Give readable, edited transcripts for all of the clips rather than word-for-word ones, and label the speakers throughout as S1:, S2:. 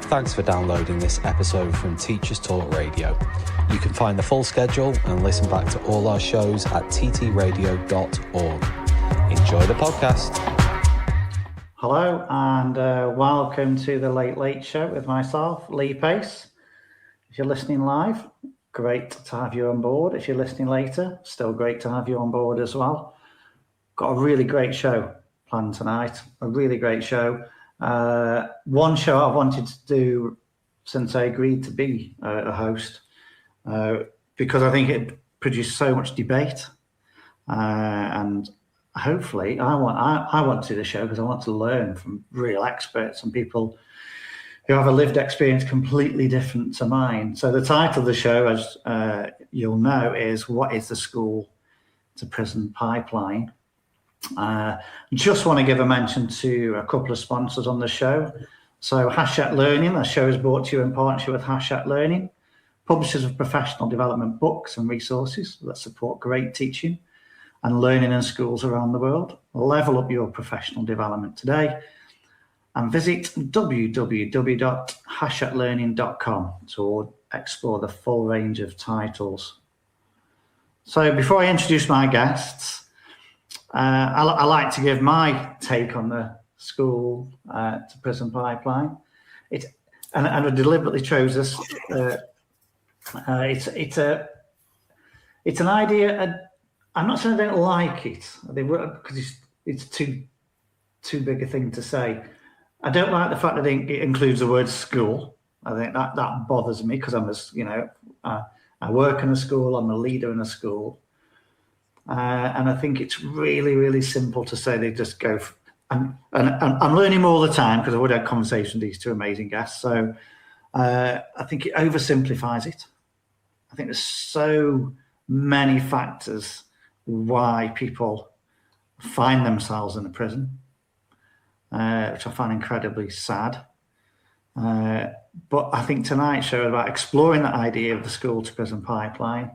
S1: Thanks for downloading this episode from Teachers Talk Radio. You can find the full schedule and listen back to all our shows at ttradio.org. Enjoy the podcast.
S2: Hello and welcome to the Late Late Show with myself, Lee Pace. If you're listening live, great to have you on board. If you're listening later, still great to have you on board as well. Got a really great show planned tonight, a really great show. One show I've wanted to do since I agreed to be a host, because I think it produced so much debate, and hopefully I want to do the show because I want to learn from real experts and people who have a lived experience completely different to mine. So the title of the show, as you'll know, is What is the School to Prison Pipeline? Just want to give a mention to a couple of sponsors on the show. So Hachette Learning, the show is brought to you in partnership with Hachette Learning, publishers of professional development books and resources that support great teaching and learning in schools around the world. Level up your professional development today and visit www.hachetlearning.com to explore the full range of titles. So before I introduce my guests, I like to give my take on the school to prison pipeline. And I deliberately chose this. It's an idea. I'm not saying I don't like it. Because it's too big a thing to say. I don't like the fact that it includes the word school. I think that bothers me because I work in a school. I'm a leader in a school. And I think it's really, really simple to say they just go. And I'm learning more all the time because I've already had conversations with these two amazing guests. So I think it oversimplifies it. I think there's so many factors why people find themselves in a prison, which I find incredibly sad. But I think tonight's show is about exploring that idea of the school to prison pipeline,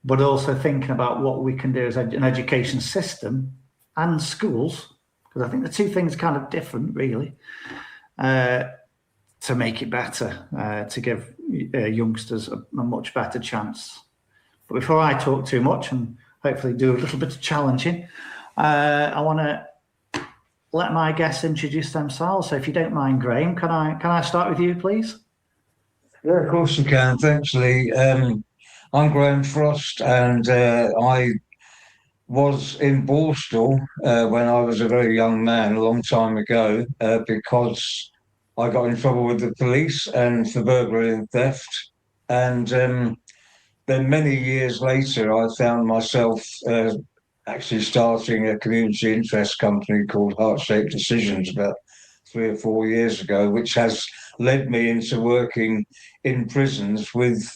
S2: but also thinking about what we can do as an education system and schools, because I think the two things are kind of different, really, to make it better, to give youngsters a much better chance. But before I talk too much and hopefully do a little bit of challenging, I want to let my guests introduce themselves. So if you don't mind, Graham, can I start with you, please?
S3: Yeah, of course you can. Thanks, Lee. I'm Graham Frost, and I was in Borstal when I was a very young man, a long time ago, because I got in trouble with the police and for burglary and theft. And then many years later, I found myself actually starting a community interest company called Heart Shaped Decisions about 3 or 4 years ago, which has led me into working in prisons with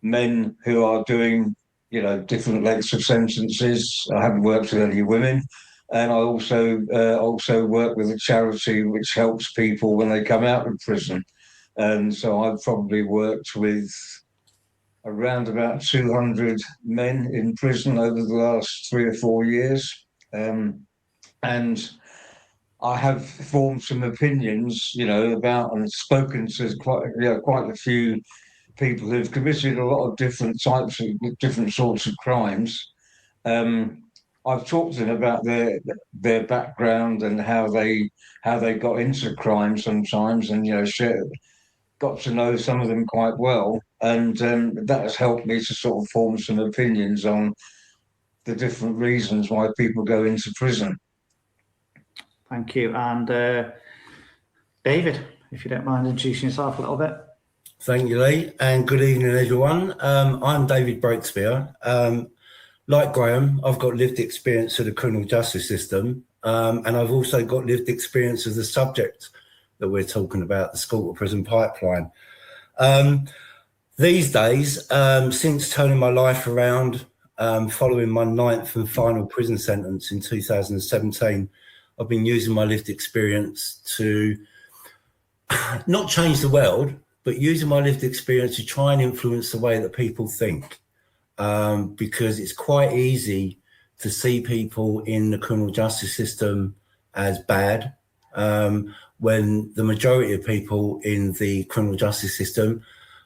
S3: men who are doing, different lengths of sentences. I haven't worked with any women, and I also work with a charity which helps people when they come out of prison. And so I've probably worked with around about 200 men in prison over the last 3 or 4 years, and I have formed some opinions, about and spoken to quite a few people who've committed a lot of different sorts of crimes. I've talked to them about their background and how they got into crime sometimes, and got to know some of them quite well, and that has helped me to sort of form some opinions on the different reasons why people go into prison.
S2: Thank you. And David, if you don't mind introducing yourself a little bit.
S4: Thank you, Lee, and good evening, everyone. I'm David Breakspear. Like Graham, I've got lived experience of the criminal justice system, and I've also got lived experience of the subject that we're talking about, the school to prison pipeline. These days, since turning my life around, following my 9th and final prison sentence in 2017, I've been using my lived experience to not change the world, but using my lived experience to try and influence the way that people think. Because it's quite easy to see people in the criminal justice system as bad, when the majority of people in the criminal justice system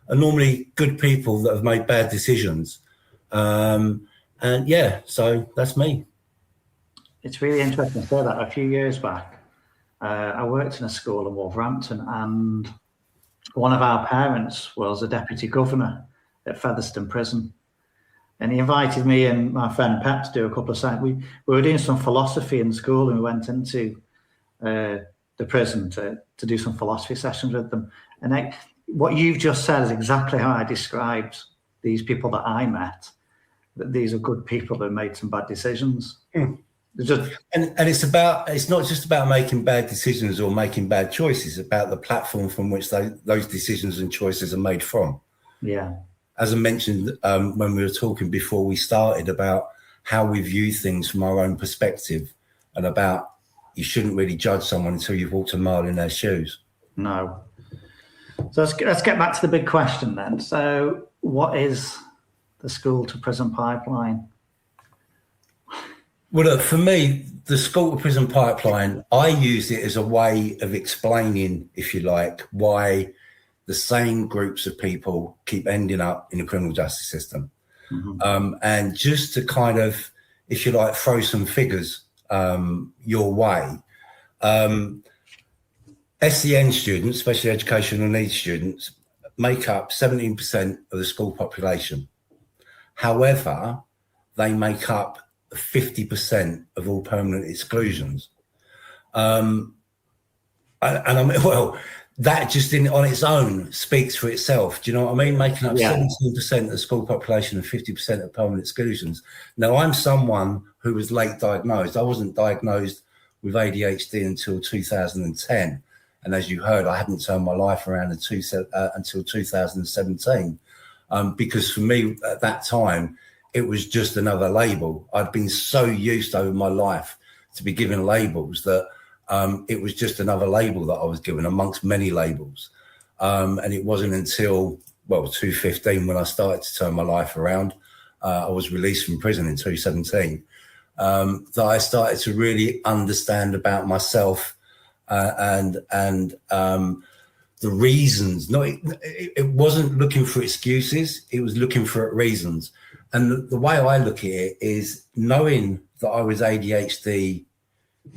S4: are normally good people that have made bad decisions. And yeah, so that's me.
S2: It's really interesting to say that. A few years back, I worked in a school in Wolverhampton, and one of our parents was a deputy governor at Featherstone Prison. And he invited me and my friend Pep to do a couple of sessions. We were doing some philosophy in school, and we went into the prison to do some philosophy sessions with them. And what you've just said is exactly how I described these people that I met, that these are good people that made some bad decisions.
S4: And it's not just about making bad decisions or making bad choices, it's about the platform from which those decisions and choices are made from.
S2: Yeah.
S4: As I mentioned when we were talking before we started about how we view things from our own perspective, and about you shouldn't really judge someone until you've walked a mile in their shoes.
S2: No. So let's get back to the big question then. So what is the school to prison pipeline?
S4: Well, look, for me, the school to prison pipeline, I use it as a way of explaining, if you like, why the same groups of people keep ending up in the criminal justice system. Mm-hmm. And just to kind of, if you like, throw some figures your way, SEN students, special educational needs students, make up 17% of the school population. However, they make up 50% of all permanent exclusions. That just on its own speaks for itself. Do you know what I mean? Making up 17% of the school population and 50% of permanent exclusions. Now, I'm someone who was late diagnosed. I wasn't diagnosed with ADHD until 2010. And as you heard, I hadn't turned my life around until 2017. Because for me, at that time, it was just another label. I'd been so used over my life to be given labels that it was just another label that I was given amongst many labels. And it wasn't until, 2015 when I started to turn my life around. I was released from prison in 2017, that I started to really understand about myself and the reasons. No, it wasn't looking for excuses. It was looking for reasons. And the way I look at it is knowing that I was ADHD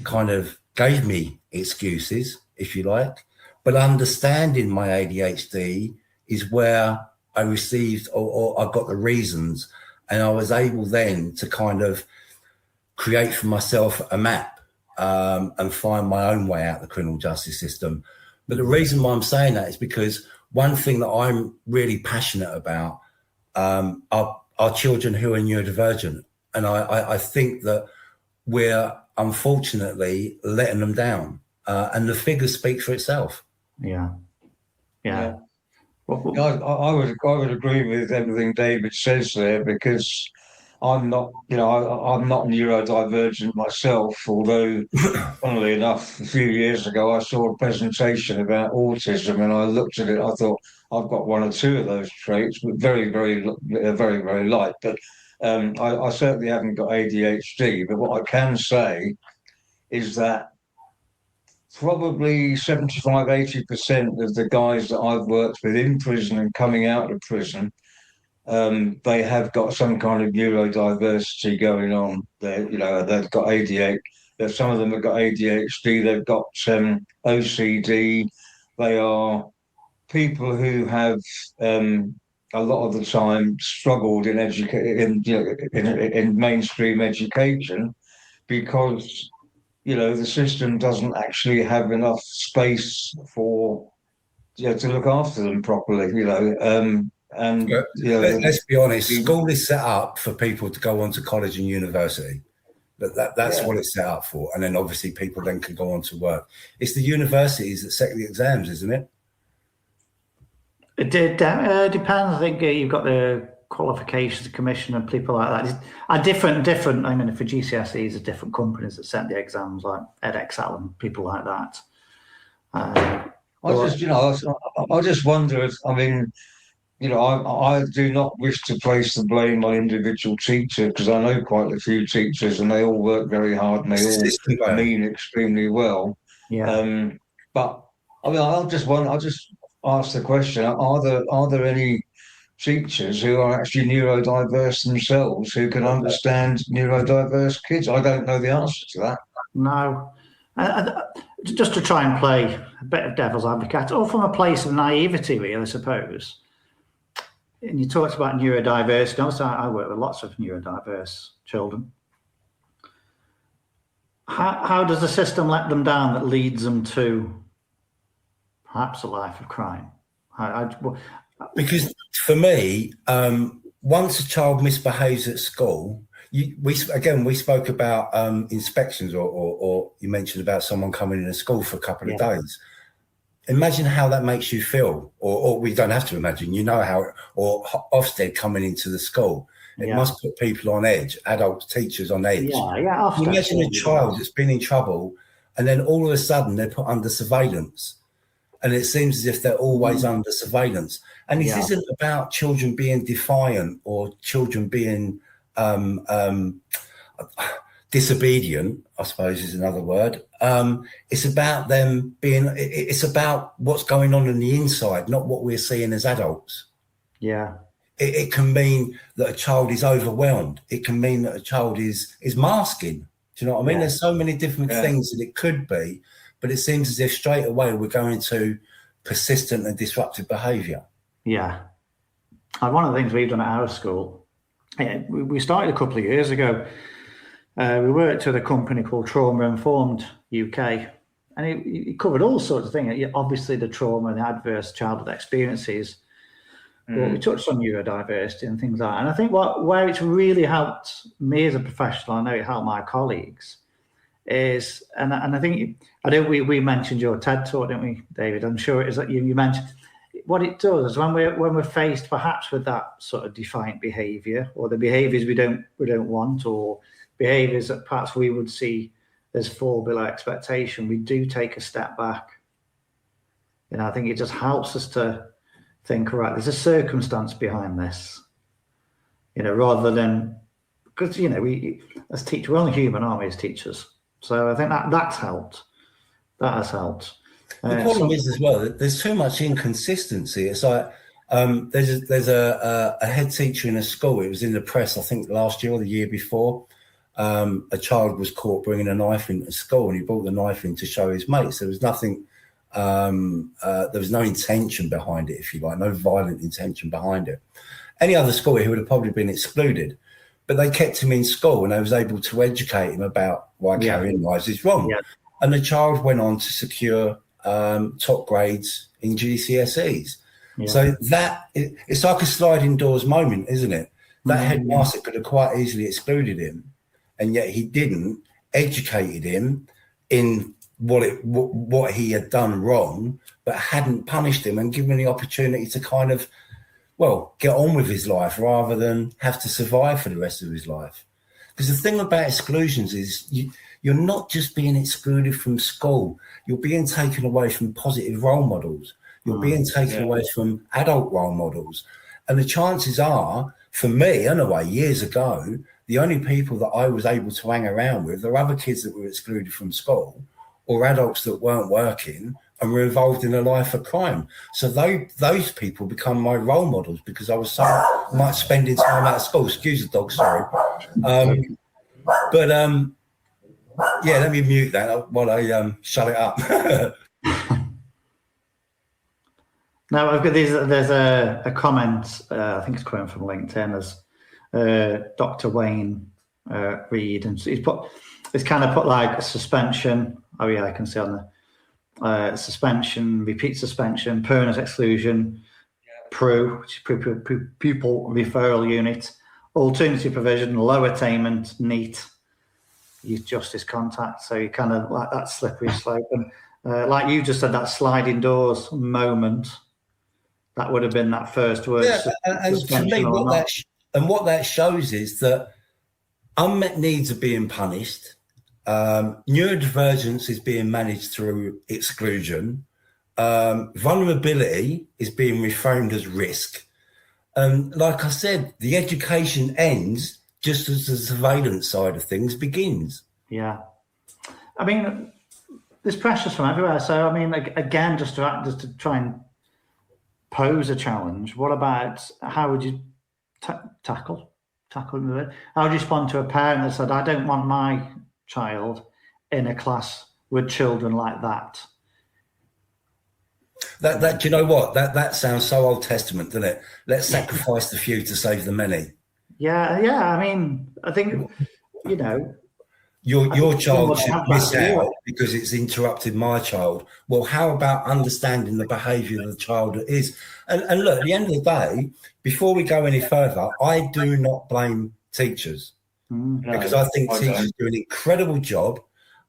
S4: kind of gave me excuses, if you like, but understanding my ADHD is where I received or I got the reasons, and I was able then to kind of create for myself a map and find my own way out of the criminal justice system. But the reason why I'm saying that is because one thing that I'm really passionate about are children who are neurodivergent. And I think that we're unfortunately letting them down. And the figures speak for itself.
S2: Yeah.
S3: I would agree with everything David says there, because I'm not neurodivergent myself, although funnily enough, a few years ago, I saw a presentation about autism and I looked at it, I thought, I've got one or two of those traits, but very, very light. But I certainly haven't got ADHD. But what I can say is that probably 75-80% of the guys that I've worked with in prison and coming out of prison, they have got some kind of neurodiversity going on. They've got ADHD. Some of them have got ADHD. They've got OCD. They are people who have a lot of the time struggled in mainstream education, because the system doesn't actually have enough space for to look after them properly.
S4: Let's be honest, school is set up for people to go on to college and university. That's what it's set up for. And then obviously people then can go on to work. It's the universities that set the exams, isn't it?
S2: It depends. I think you've got the qualifications commission and people like that are different. I mean, for GCSEs, are different companies that set the exams, like EdExcel and people like that.
S3: I just wonder if, I do not wish to place the blame on individual teachers, because I know quite a few teachers and they all work very hard and they all mean extremely well.
S2: Yeah.
S3: But I mean, I'll just ask the question: Are there any teachers who are actually neurodiverse themselves who can understand neurodiverse kids? I don't know the answer to that.
S2: No. Just to try and play a bit of devil's advocate, or from a place of naivety, really, I suppose. And you talked about neurodiversity. Obviously, I work with lots of neurodiverse children. How does the system let them down that leads them to perhaps a life of crime?
S4: Because for me, once a child misbehaves at school, we spoke about inspections, or you mentioned about someone coming into school for a couple of days. Imagine how that makes you feel, or we don't have to imagine, you know how, or Ofsted coming into the school. It must put people on edge, adults, teachers on edge.
S2: Ofsted,
S4: imagine a child that's been in trouble and then all of a sudden they're put under surveillance. And it seems as if they're always under surveillance. And this isn't about children being defiant or children being disobedient, I suppose is another word. It's about them it's about what's going on the inside, not what we're seeing as adults.
S2: Yeah.
S4: It can mean that a child is overwhelmed. It can mean that a child is masking. Do you know what I mean? There's so many different things that it could be, but it seems as if straight away we're going to persistent and disruptive behaviour.
S2: Yeah. And one of the things we've done at our school, we started a couple of years ago. We worked with a company called Trauma Informed UK, and it covered all sorts of things. Obviously, the trauma and the adverse childhood experiences. But we touched on neurodiversity and things like that. And I think where it's really helped me as a professional, I know it helped my colleagues, is, and I think we mentioned your TED talk, didn't we, David? I'm sure it is that you mentioned what it does is when we're faced perhaps with that sort of defiant behaviour, or the behaviours we don't want, or behaviours that perhaps we would see as fall below expectation, we do take a step back. I think it just helps us to think, right, there's a circumstance behind this, rather than, because, we as teachers, we're only human, aren't we, as teachers? So I think that's helped. That has helped.
S4: The problem is as well, there's too much inconsistency. It's like, there's a head teacher in a school, it was in the press, I think last year or the year before, a child was caught bringing a knife into school, and he brought the knife in to show his mates. There was nothing, there was no intention behind it, if you like, no violent intention behind it. Any other school, he would have probably been excluded, but they kept him in school and they was able to educate him about why carrying knives is wrong. Yeah. And the child went on to secure top grades in GCSEs. Yeah. So it's like a sliding doors moment, isn't it? That headmaster could have quite easily excluded him, and yet he didn't, educated him in what he had done wrong, but hadn't punished him and given him the opportunity to kind of, get on with his life rather than have to survive for the rest of his life. Because the thing about exclusions is you're not just being excluded from school, you're being taken away from positive role models. You're being taken away from adult role models. And the chances are, for me, anyway, years ago, the only people that I was able to hang around with are other kids that were excluded from school, or adults that weren't working and were involved in a life of crime. So those people become my role models because I was so much spending time out of school. Excuse the dog, sorry. Let me mute that while I shut it up.
S2: Now, I've got there's a comment, I think it's coming from LinkedIn, as Dr. Wayne Reed, and it's kind of put like a suspension. Oh yeah, I can see on the suspension, repeat suspension, permanent exclusion, PRU, which is pupil referral unit, alternative provision, low attainment, NEAT, youth justice contact. So you kind of like that slippery slope, and like you just said, that sliding doors moment. That would have been that first word.
S4: Yeah, and to me, what that shows is that unmet needs are being punished. Neurodivergence is being managed through exclusion. Vulnerability is being reframed as risk. And like I said, the education ends just as the surveillance side of things begins.
S2: Yeah. I mean, there's pressures from everywhere. So, I mean, again, just to try and pose a challenge, what about how would you tackle? How would you respond to a parent that said, I don't want my child in a class with children like that?
S4: That do you know what? That sounds so Old Testament, doesn't it? Let's sacrifice the few to save the many.
S2: Yeah. I mean, I think, you know,
S4: your child should miss out because it's interrupted my child. Well, how about understanding the behaviour of the child is? And look, at the end of the day, before we go any further, I do not blame teachers because I think teachers do an incredible job.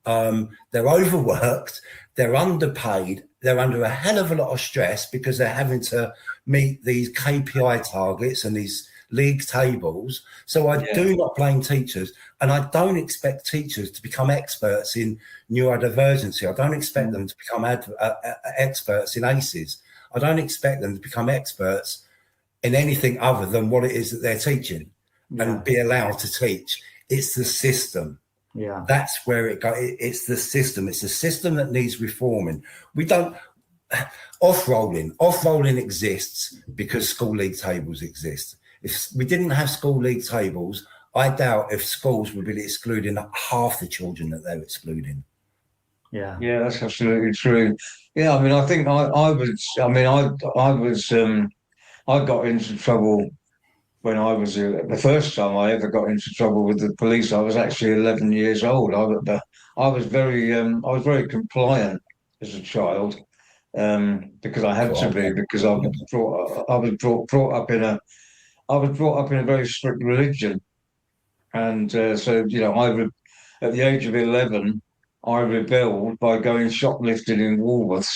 S4: They're overworked, they're underpaid, they're under a hell of a lot of stress because they're having to meet these KPI targets and these league tables. So I do not blame teachers, and I don't expect teachers to become experts in neurodivergency. I don't expect them to become experts in ACEs. I don't expect them to become experts in anything other than what it is that they're teaching and be allowed to teach. It's the system.
S2: Yeah,
S4: that's where it goes. It's the system. It's a system that needs reforming. We don't off-rolling exists because school league tables exist. If we didn't have school league tables, I doubt if schools would be excluding half the children that they're excluding.
S3: Yeah, that's absolutely true. Yeah, I mean, I think I got into trouble when I was the first time I ever got into trouble with the police. I was actually 11 years old. I was very compliant as a child because I had to be, because I was brought up in a very strict religion, and so you know, at the age of 11, I rebelled by going shoplifting in Woolworths,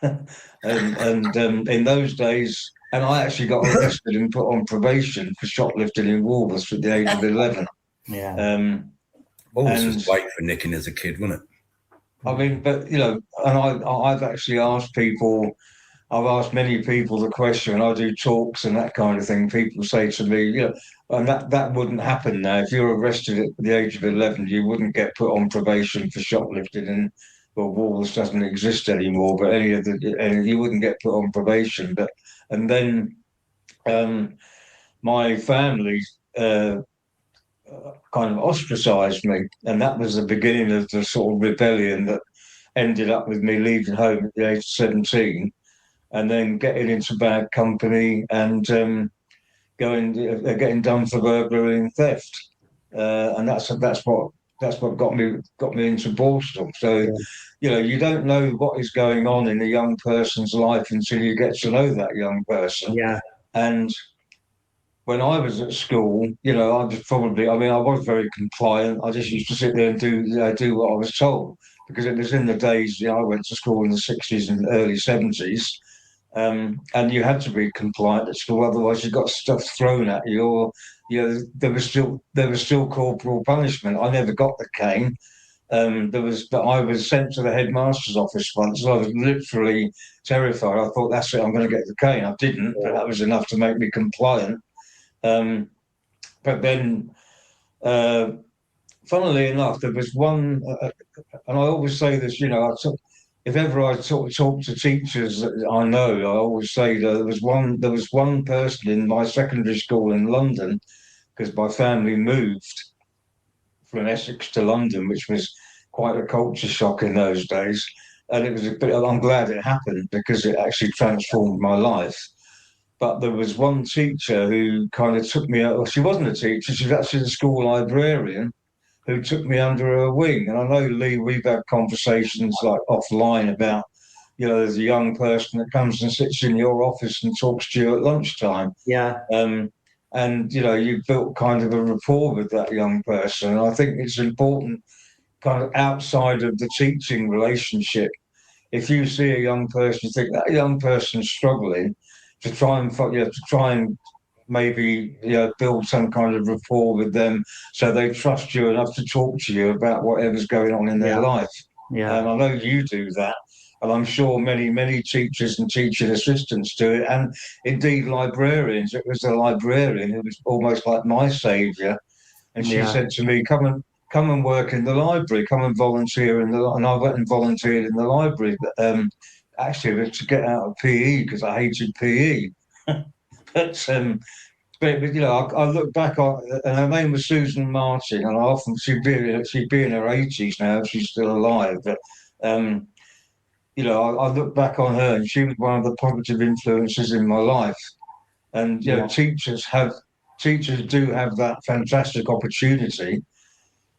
S3: and in those days. And I actually got arrested and put on probation for shoplifting in Woolworths at the age of 11.
S2: Yeah.
S4: Woolworths was great for nicking as a kid, wasn't it?
S3: I mean, but, you know, and I've actually asked many people the question, I do talks and that kind of thing. People say to me, you know, and that wouldn't happen now. If you're arrested at the age of 11, you wouldn't get put on probation for shoplifting, and well, Woolworths doesn't exist anymore, but you wouldn't get put on probation. And then my family kind of ostracized me. And that was the beginning of the sort of rebellion that ended up with me leaving home at the age of 17 and then getting into bad company and getting done for burglary and theft. And that's what got me into Borstal. So, you know, you don't know what is going on in a young person's life until you get to know that young person.
S2: Yeah.
S3: And when I was at school, you know, I was very compliant. I just used to sit there and do what I was told, because it was in the days, you know, I went to school in the 60s and early 70s. And you had to be compliant at school, otherwise you got stuff thrown at you, or you know, there was still corporal punishment. I never got the cane. But I was sent to the headmaster's office once, and I was literally terrified. I thought, that's it, I'm going to get the cane. I didn't, but that was enough to make me compliant. But then, funnily enough, there was one, and I always say this, you know, if ever I talk to teachers that I know, I always say there was one person in my secondary school in London, because my family moved from Essex to London, which was quite a culture shock in those days. And I'm glad it happened, because it actually transformed my life. But there was one teacher who kind of took me out. Well, she wasn't a teacher, she was actually the school librarian, who took me under her wing. And I know, Lee, we've had conversations like offline about, you know, there's a young person that comes and sits in your office and talks to you at lunchtime.
S2: Yeah.
S3: And, you know, you've built kind of a rapport with that young person. And I think it's important, kind of outside of the teaching relationship, if you see a young person, you think that young person's struggling, to try and maybe, you know, build some kind of rapport with them so they trust you enough to talk to you about whatever's going on in their life.
S2: Yeah.
S3: And I know you do that. And I'm sure many, many teachers and teaching assistants do it. And indeed, librarians. It was a librarian who was almost like my saviour. And she said to me, come come and work in the library, come and volunteer and I went and volunteered in the library. Actually, to get out of PE because I hated PE. But I look back on, and her name was Susan Martin, and I often she'd be in her 80s now, she's still alive. But I look back on her, and she was one of the positive influences in my life. And teachers do have that fantastic opportunity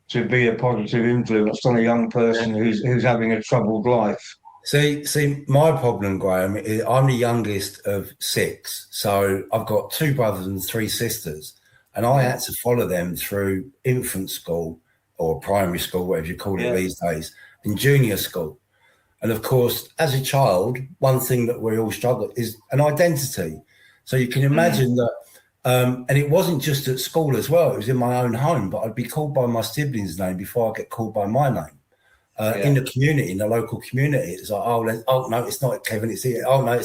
S3: to be a positive influence on a young person who's having a troubled life.
S4: See, my problem, Graham, is I'm the youngest of 6. So I've got 2 brothers and 3 sisters. And I had to follow them through infant school or primary school, whatever you call it these days, and junior school. And of course, as a child, one thing that we all struggle is an identity. So you can imagine that, and it wasn't just at school as well, it was in my own home, but I'd be called by my siblings' name before I get called by my name. In the community, in the local community, it's like, oh no, it's not Kevin, it's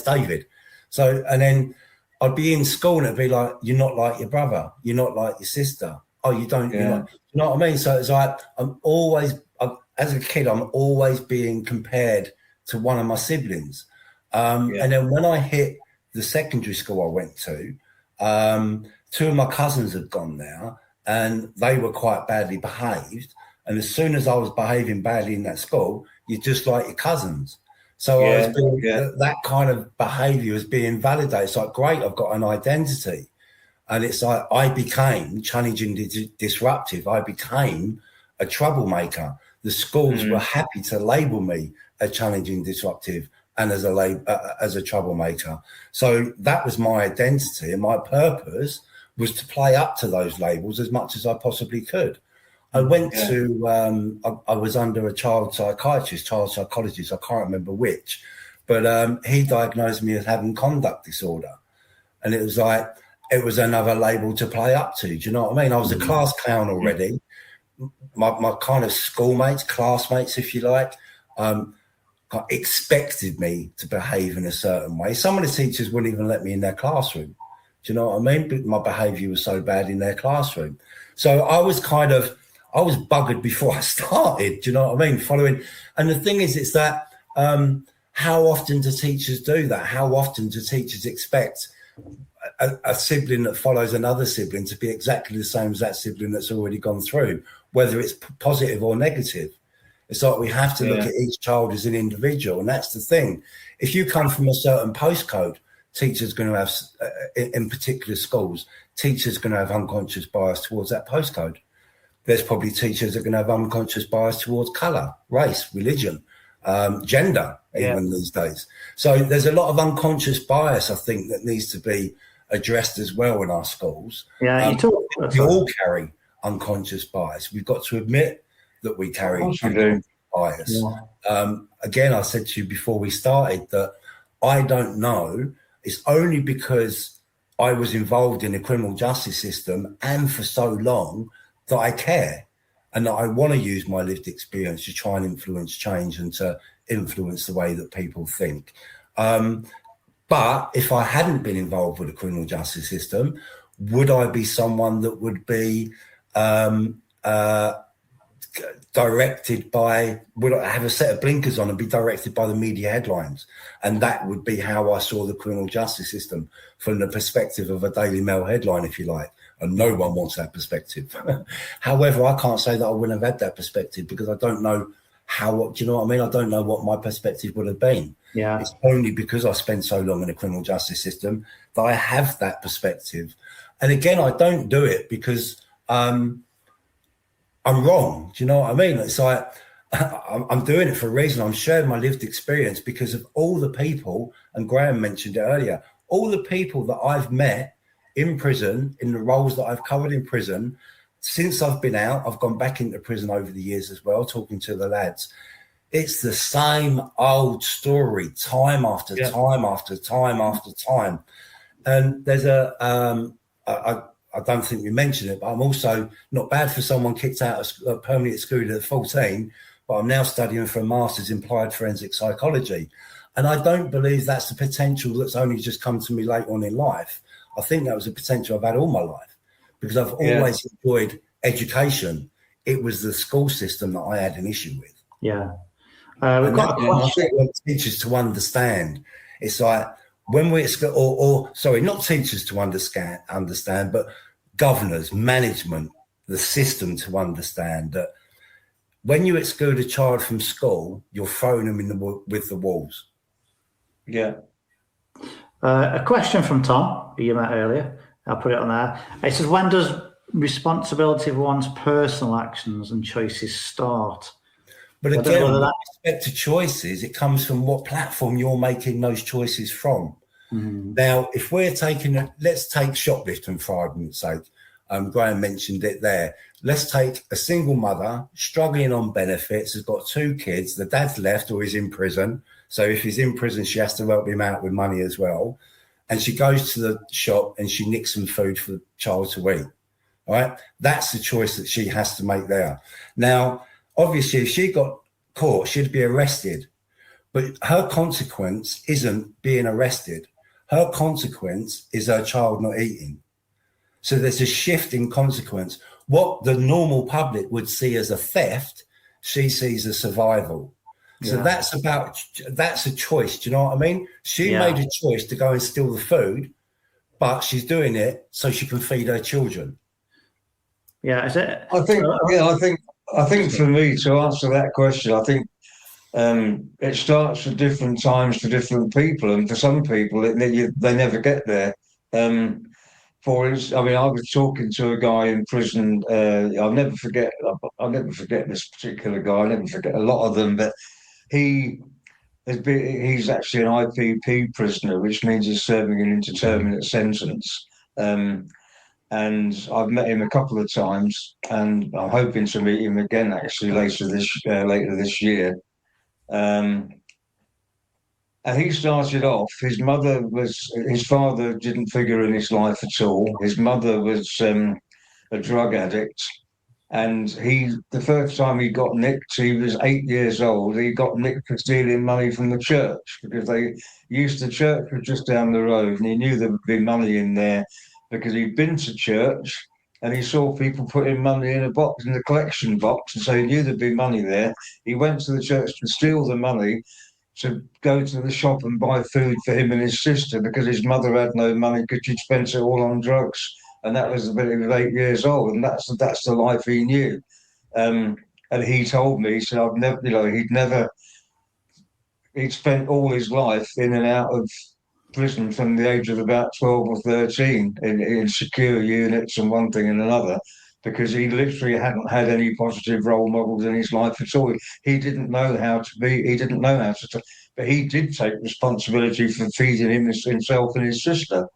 S4: David. So, and then I'd be in school and it'd be like, you're not like your brother, you're not like your sister. Oh, you don't, you know what I mean? So it's like, as a kid, I'm always being compared to one of my siblings. And then when I hit the secondary school I went to, 2 of my cousins had gone now and they were quite badly behaved. And as soon as I was behaving badly in that school, you're just like your cousins. So that kind of behaviour was being validated. It's like, great, I've got an identity. And it's like I became challenging, disruptive. I became a troublemaker. The schools were happy to label me a challenging, disruptive and as a troublemaker. So that was my identity. And my purpose was to play up to those labels as much as I possibly could. I went to, I was under a child psychologist, I can't remember which, but he diagnosed me as having conduct disorder. And it was like, it was another label to play up to. Do you know what I mean? I was a class clown already. My kind of schoolmates, classmates, if you like, expected me to behave in a certain way. Some of the teachers wouldn't even let me in their classroom. Do you know what I mean? But my behaviour was so bad in their classroom. So I was buggered before I started. Do you know what I mean? Following. And the thing is, it's that how often do teachers do that? How often do teachers expect a sibling that follows another sibling to be exactly the same as that sibling that's already gone through, whether it's positive or negative? It's like we have to look at each child as an individual. And that's the thing. If you come from a certain postcode, teachers going to have, in particular schools, teachers going to have unconscious bias towards that postcode. There's probably teachers that are going to have unconscious bias towards colour, race, religion, gender, even these days. So there's a lot of unconscious bias, I think, that needs to be addressed as well in our schools.
S2: Yeah,
S4: we all carry unconscious bias. We've got to admit that we carry unconscious bias. Yeah. Again, I said to you before we started that I don't know. It's only because I was involved in the criminal justice system and for so long that I care and that I want to use my lived experience to try and influence change and to influence the way that people think. But if I hadn't been involved with the criminal justice system, would I be someone that would be directed by, would I have a set of blinkers on and be directed by the media headlines? And that would be how I saw the criminal justice system from the perspective of a Daily Mail headline, if you like. And no one wants that perspective. However, I can't say that I wouldn't have had that perspective because I don't know do you know what I mean? I don't know what my perspective would have been. Yeah. It's only because I spent so long in the criminal justice system that I have that perspective. And again, I don't do it because I'm wrong. Do you know what I mean? It's like I'm doing it for a reason. I'm sharing my lived experience because of all the people, and Graham mentioned it earlier, all the people that I've met in prison, in the roles that I've covered in prison. Since I've been out, I've gone back into prison over the years as well, talking to the lads. It's the same old story, time after time after time after time. And there's I don't think we mentioned it, but I'm also not bad for someone kicked out of permanently excluded at 14, but I'm now studying for a master's in applied forensic psychology. And I don't believe that's the potential that's only just come to me late on in life. I think that was a potential I've had all my life because I've always enjoyed education It was the school system that I had an issue with.
S2: Yeah. We've got a
S4: I
S2: question.
S4: think we want teachers to understand. It's like when we're at school, or sorry, not teachers to understand, but governors, management, the system to understand that when you exclude a child from school, you're throwing them with the wolves.
S3: Yeah.
S2: A question from Tom, who you met earlier. I'll put it on there. It says, when does responsibility for one's personal actions and choices start?
S4: But again, with respect to choices, it comes from what platform you're making those choices from. Now, if we're taking, let's take shoplifting for argument's sake. Graham mentioned it there. Let's take a single mother struggling on benefits, has got 2 kids, the dad's left or he's in prison. So if he's in prison, she has to help him out with money as well. And she goes to the shop and she nicks some food for the child to eat. All right. That's the choice that she has to make there. Now, obviously, if she got caught, she'd be arrested. But her consequence isn't being arrested. Her consequence is her child not eating. So there's a shift in consequence. What the normal public would see as a theft, she sees as survival. So that's a choice. Do you know what I mean? She made a choice to go and steal the food, but she's doing it so she can feed her children.
S2: Yeah, is it?
S3: I think for me to answer that question, I think it starts at different times for different people, and for some people, they never get there. For instance, I mean, I was talking to a guy in prison. I'll never forget this particular guy. I'll never forget a lot of them, but he's actually an IPP prisoner, which means he's serving an indeterminate sentence. And I've met him a couple of times, and I'm hoping to meet him again actually later this year. And he started off. His father didn't figure in his life at all. His mother was a drug addict, and the first time he got nicked, he was 8 years old. He got nicked for stealing money from the church because the church was just down the road, and he knew there would be money in there because he'd been to church and he saw people putting money in the collection box, and so he knew there'd be money there. He went to the church to steal the money to go to the shop and buy food for him and his sister because his mother had no money because she'd spent it all on drugs. And that was when he was 8 years old, and that's the life he knew. And he told me, he said, he'd spent all his life in and out of prison from the age of about 12 or 13 in secure units and one thing and another, because he literally hadn't had any positive role models in his life at all. He didn't know how to, but he did take responsibility for feeding himself and his sister.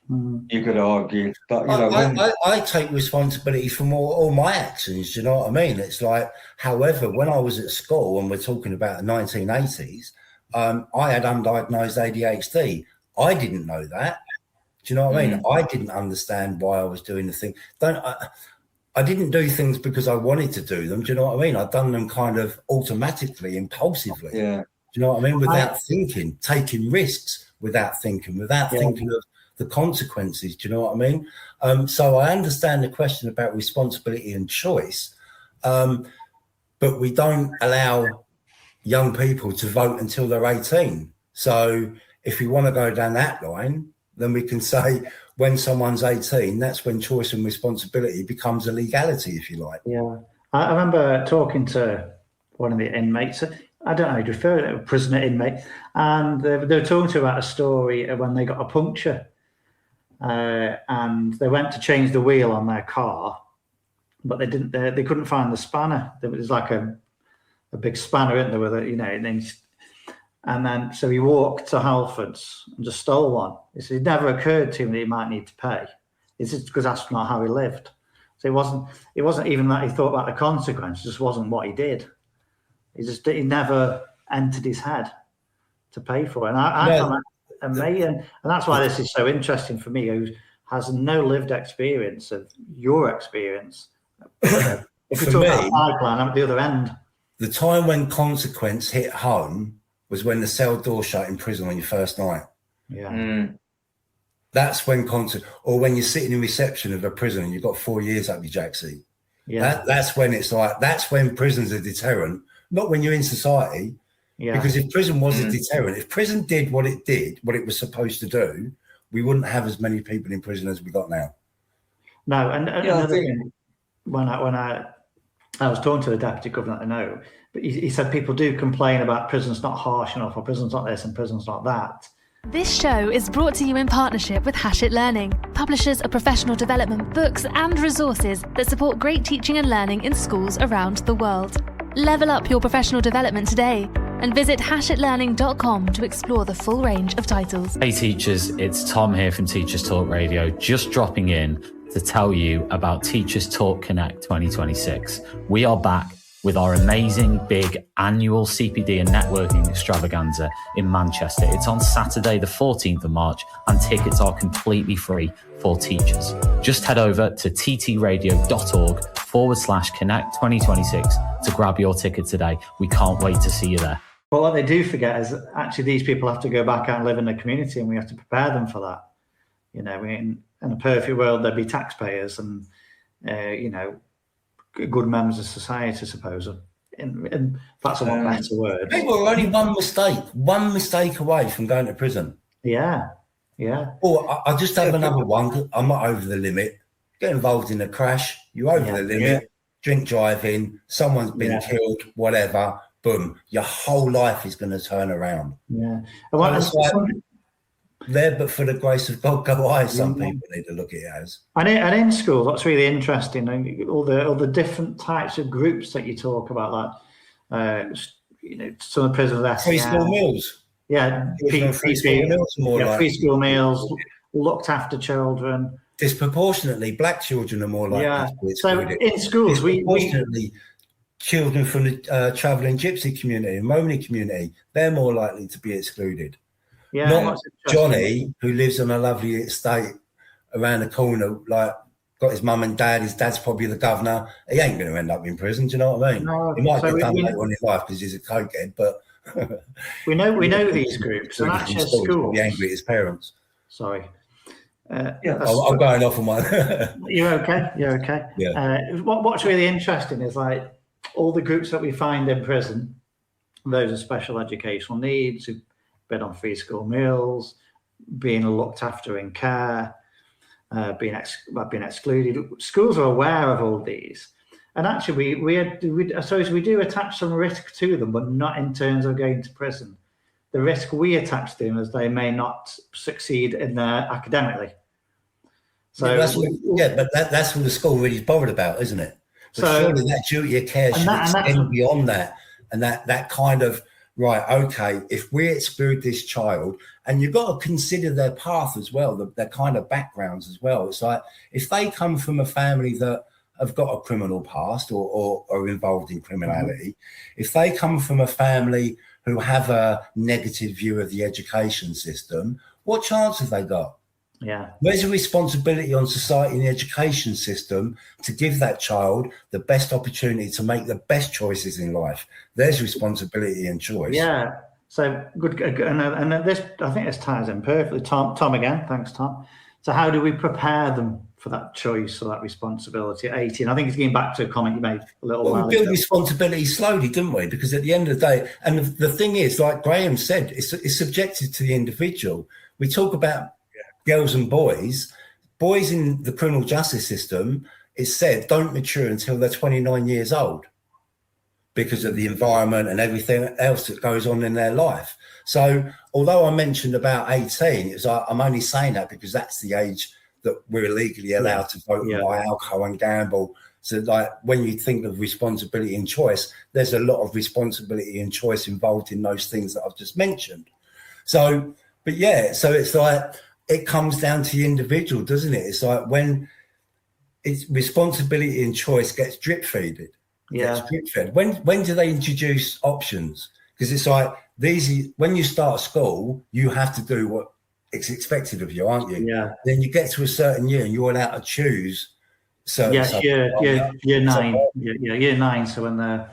S3: You could argue, but
S4: I take responsibility for all my actions. Do you know what I mean? It's like, however, when I was at school, and we're talking about the 1980s, I had undiagnosed ADHD. I didn't know that. Do you know what I mean? I didn't understand why I was doing the thing. I didn't do things because I wanted to do them. Do you know what I mean? I'd done them kind of automatically, impulsively.
S3: Yeah.
S4: Do you know what I mean? Without thinking, taking risks without thinking of the consequences. Do you know what I mean? So I understand the question about responsibility and choice, but we don't allow young people to vote until they're 18. So if we want to go down that line, then we can say when someone's 18, that's when choice and responsibility becomes a legality, if you like.
S2: Yeah. I remember talking to one of the inmates. I don't know how you'd refer to it, a prisoner inmate. And they were talking to about a story when they got a puncture. And they went to change the wheel on their car, but they couldn't find the spanner. There was like a big spanner in there with it, and then so he walked to Halfords and just stole one. It never occurred to him that he might need to pay. It's just because that's not how he lived. So it wasn't even that he thought about the consequence. It just wasn't what he did. He never entered his head to pay for it. And I found that amazing, and that's why this is so interesting for me, who has no lived experience of your experience. If we talk about pipeline, I'm at the other end.
S4: The time when consequence hit home was when the cell door shut in prison on your first night.
S2: Yeah.
S4: That's when or when you're sitting in reception of a prison and you've got 4 years up your jacksie.
S2: Yeah.
S4: That's when it's like, that's when prison's a deterrent, not when you're in society.
S2: Yeah.
S4: Because if prison was a deterrent, if prison did, what it was supposed to do, we wouldn't have as many people in prison as we got now.
S2: No, and another thing, when I was talking to the deputy governor, I know, but he said people do complain about prison's not harsh enough, or prison's not this and prison's not that.
S5: This show is brought to you in partnership with Hachette Learning, publishers of professional development books and resources that support great teaching and learning in schools around the world. Level up your professional development today and visit hachetlearning.com to explore the full range of titles.
S6: Hey teachers, it's Tom here from Teachers Talk Radio, just dropping in to tell you about Teachers Talk Connect 2026. We are back with our amazing big annual CPD and networking extravaganza in Manchester. It's on Saturday the 14th of March and tickets are completely free for teachers. Just head over to ttradio.org/Connect 2026 to grab your ticket today. We can't wait to see you there.
S2: But what they do forget is that actually these people have to go back out and live in the community, and we have to prepare them for that. You know, in a perfect world, there'd be taxpayers and, good members of society, I suppose. And that's a lot better word.
S4: People are only one mistake away from going to prison.
S2: Yeah, yeah.
S4: Or I just have another one. I'm not over the limit. Get involved in a crash. You're over the limit. Drink driving. Someone's been killed. Whatever. Boom. Your whole life is going to turn around.
S2: Yeah.
S4: There, but for the grace of God, go I. Some people need to look at it as.
S2: And in schools, what's really interesting, all the different types of groups that you talk about, like some of the prisons with
S4: free school meals.
S2: Yeah,
S4: free school meals,
S2: free school meals, looked after children.
S4: Disproportionately, black children are more likely to be excluded.
S2: So in schools,
S4: disproportionately, children from the travelling gypsy community, Romani community, they're more likely to be excluded.
S2: Yeah,
S4: not Johnny, who lives on a lovely estate around the corner, like got his mum and dad. His dad's probably the governor. He ain't going to end up in prison. Do you know what I mean?
S2: No,
S4: he might get done later on in life because he's a cokehead, but
S2: we know these groups. And actually, schools
S4: be angry at his parents.
S2: Sorry.
S4: I'm going off on my.
S2: You're okay. You're okay.
S4: Yeah.
S2: What's really interesting is like all the groups that we find in prison, those with special educational needs, who've been on free school meals, being looked after in care, being excluded. Schools are aware of all these, and actually, I suppose we do attach some risk to them, but not in terms of going to prison. The risk we attach to them is they may not succeed in their academically. So
S4: that's what the school really is bothered about, isn't it? But surely that duty of care should extend beyond that, and that kind of. Right, okay, if we exclude this child, and you've got to consider their path as well, their kind of backgrounds as well. It's like, if they come from a family that have got a criminal past or are involved in criminality, if they come from a family who have a negative view of the education system, what chance have they got?
S2: Yeah.
S4: Where's the responsibility on society and the education system to give that child the best opportunity to make the best choices in life? There's responsibility and choice.
S2: Yeah. So good. And this, I think this ties in perfectly. Tom again. Thanks, Tom. So how do we prepare them for that choice or that responsibility at 18? I think it's getting back to a comment you made a little while ago.
S4: We build responsibility slowly, didn't we? Because at the end of the day, and the thing is, like Graham said, it's subjective to the individual. We talk about girls and boys in the criminal justice system, it's said, don't mature until they're 29 years old because of the environment and everything else that goes on in their life. So although I mentioned about 18, it's like, I'm only saying that because that's the age that we're legally allowed to vote and buy alcohol and gamble. So like when you think of responsibility and choice, there's a lot of responsibility and choice involved in those things that I've just mentioned. So, but yeah, so it's like, it comes down to the individual, doesn't it? It's like when it's responsibility and choice gets drip feeded.
S2: Yeah.
S4: Gets drip fed. When do they introduce options? Because it's like when you start school, you have to do what it's expected of you, aren't you?
S2: Yeah.
S4: Then you get to a certain year and you're allowed to choose certain.
S2: Yes, year 9. Year 9. So when they're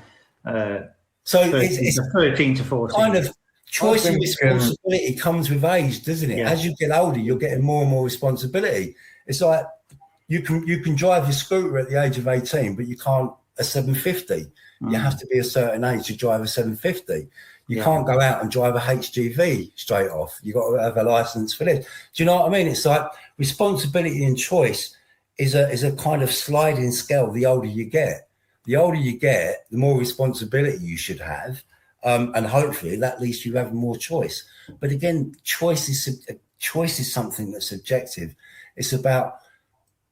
S2: it's 13 to 14.
S4: Kind of. Choice and responsibility comes with age, doesn't it?
S2: Yeah.
S4: As you get older, you're getting more and more responsibility. It's like you can drive your scooter at the age of 18, but you can't a 750. You have to be a certain age to drive a 750. You can't go out and drive a HGV straight off. You've got to have a license for this. Do you know what I mean? It's like responsibility and choice is a kind of sliding scale. The older you get, the more responsibility you should have. And hopefully that leads you to have more choice. But again, choice is something that's subjective. It's about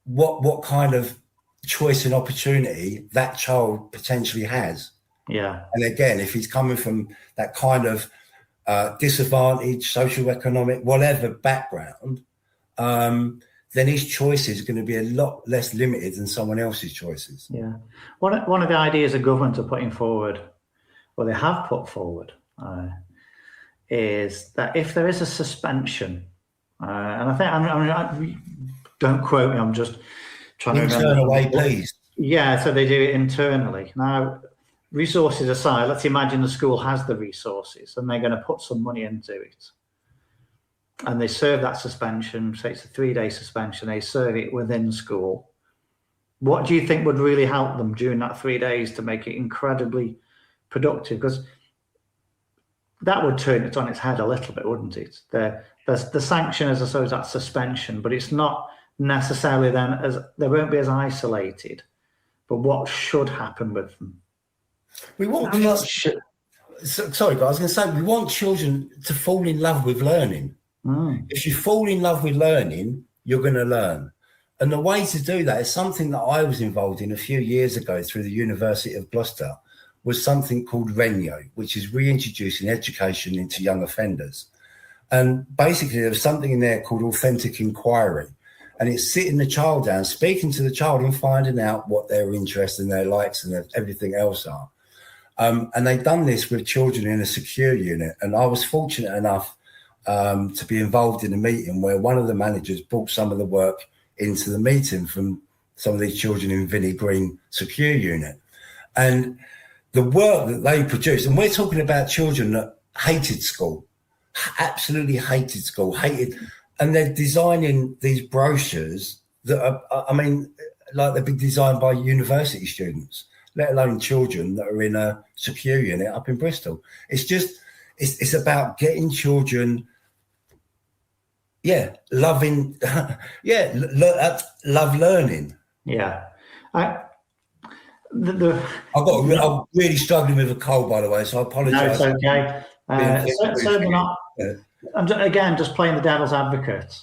S4: what kind of choice and opportunity that child potentially has.
S2: Yeah.
S4: And again, if he's coming from that kind of disadvantaged, socioeconomic, whatever background, then his choices are going to be a lot less limited than someone else's choices.
S2: Yeah. One of the ideas the government are putting forward, or they have put forward, is that if there is a suspension, and I think, don't quote me, I'm just trying to remember.
S4: Turn away, please.
S2: Yeah, so they do it internally. Now, resources aside, let's imagine the school has the resources and they're going to put some money into it. And they serve that suspension, say it's a 3-day suspension, they serve it within school. What do you think would really help them during that 3 days to make it incredibly productive? Because that would turn it on its head a little bit, wouldn't it? The sanction is, I suppose, that suspension, but it's not necessarily then they won't be as isolated. But what should happen with them?
S4: We want sorry, guys, I was going to say we want children to fall in love with learning. If you fall in love with learning, you're going to learn. And the way to do that is something that I was involved in a few years ago through the University of Gloucester, was something called RENIO, which is reintroducing education into young offenders. And basically there was something in there called authentic inquiry. And it's sitting the child down, speaking to the child and finding out what their interests and their likes and everything else are. And they've done this with children in a secure unit. And I was fortunate enough to be involved in a meeting where one of the managers brought some of the work into the meeting from some of these children in Vinnie Green secure unit. And the work that they produced, and we're talking about children that hated school, absolutely hated school, and they're designing these brochures that are, I mean, like they've been designed by university students, let alone children that are in a secure unit up in Bristol. It's just, it's about getting children, loving, love learning.
S2: Yeah.
S4: I'm really struggling with a cold, by the way, so I apologise.
S2: No, it's okay. Certainly not. I'm just playing the devil's advocate.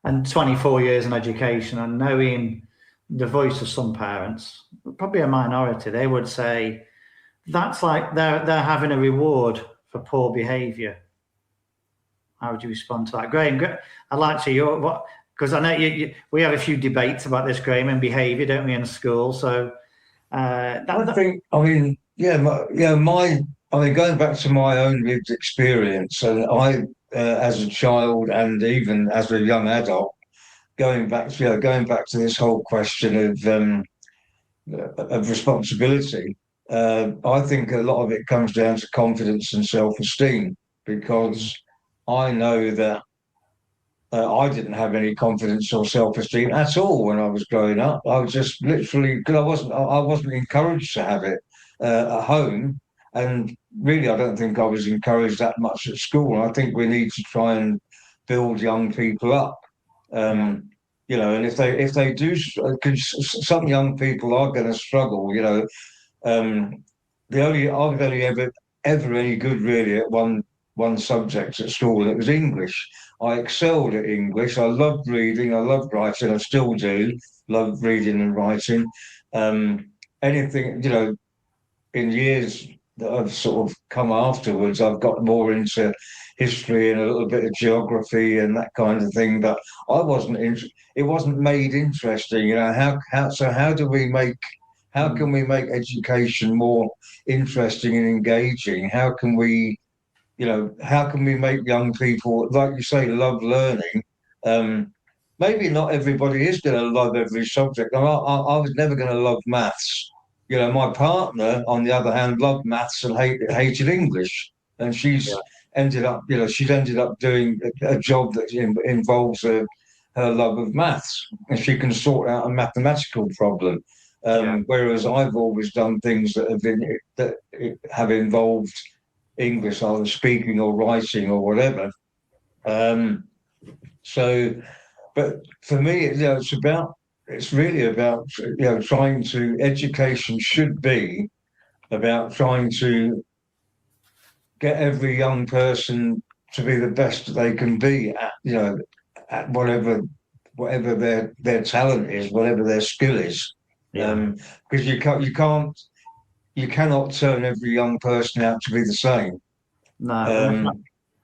S2: And 24 years in education, and knowing the voice of some parents, probably a minority, they would say that's like they're having a reward for poor behaviour. How would you respond to that, Graham? I'd like to hear what. Because I know we have a few debates about this, Graham, and behaviour, don't we, in school? So going
S3: back to my own lived experience, and I, as a child and even as a young adult, going back to this whole question of responsibility, I think a lot of it comes down to confidence and self-esteem, because I know that I didn't have any confidence or self-esteem at all when I was growing up. I was just literally, because I wasn't encouraged to have it at home, and really I don't think I was encouraged that much at school. I think we need to try and build young people up, and if they do, because some young people are going to struggle. I've only ever any good really at one subject at school, and it was English. I excelled at English. I loved reading. I loved writing. I still do love reading and writing. Anything, in years that I've sort of come afterwards, I've got more into history and a little bit of geography and that kind of thing. But I wasn't. It wasn't made interesting. How can we make education more interesting and engaging? How can we make young people, like you say, love learning? Maybe not everybody is going to love every subject. I was never going to love maths. My partner, on the other hand, loved maths and hated English. And she's ended up doing a job that involves a her love of maths, and she can sort out a mathematical problem. Whereas I've always done things that have involved English, either speaking or writing or whatever. But for me, it's really about trying to. Education should be about trying to get every young person to be the best that they can be at whatever their talent is, whatever their skill is. Because you cannot turn every young person out to be the same.
S2: No.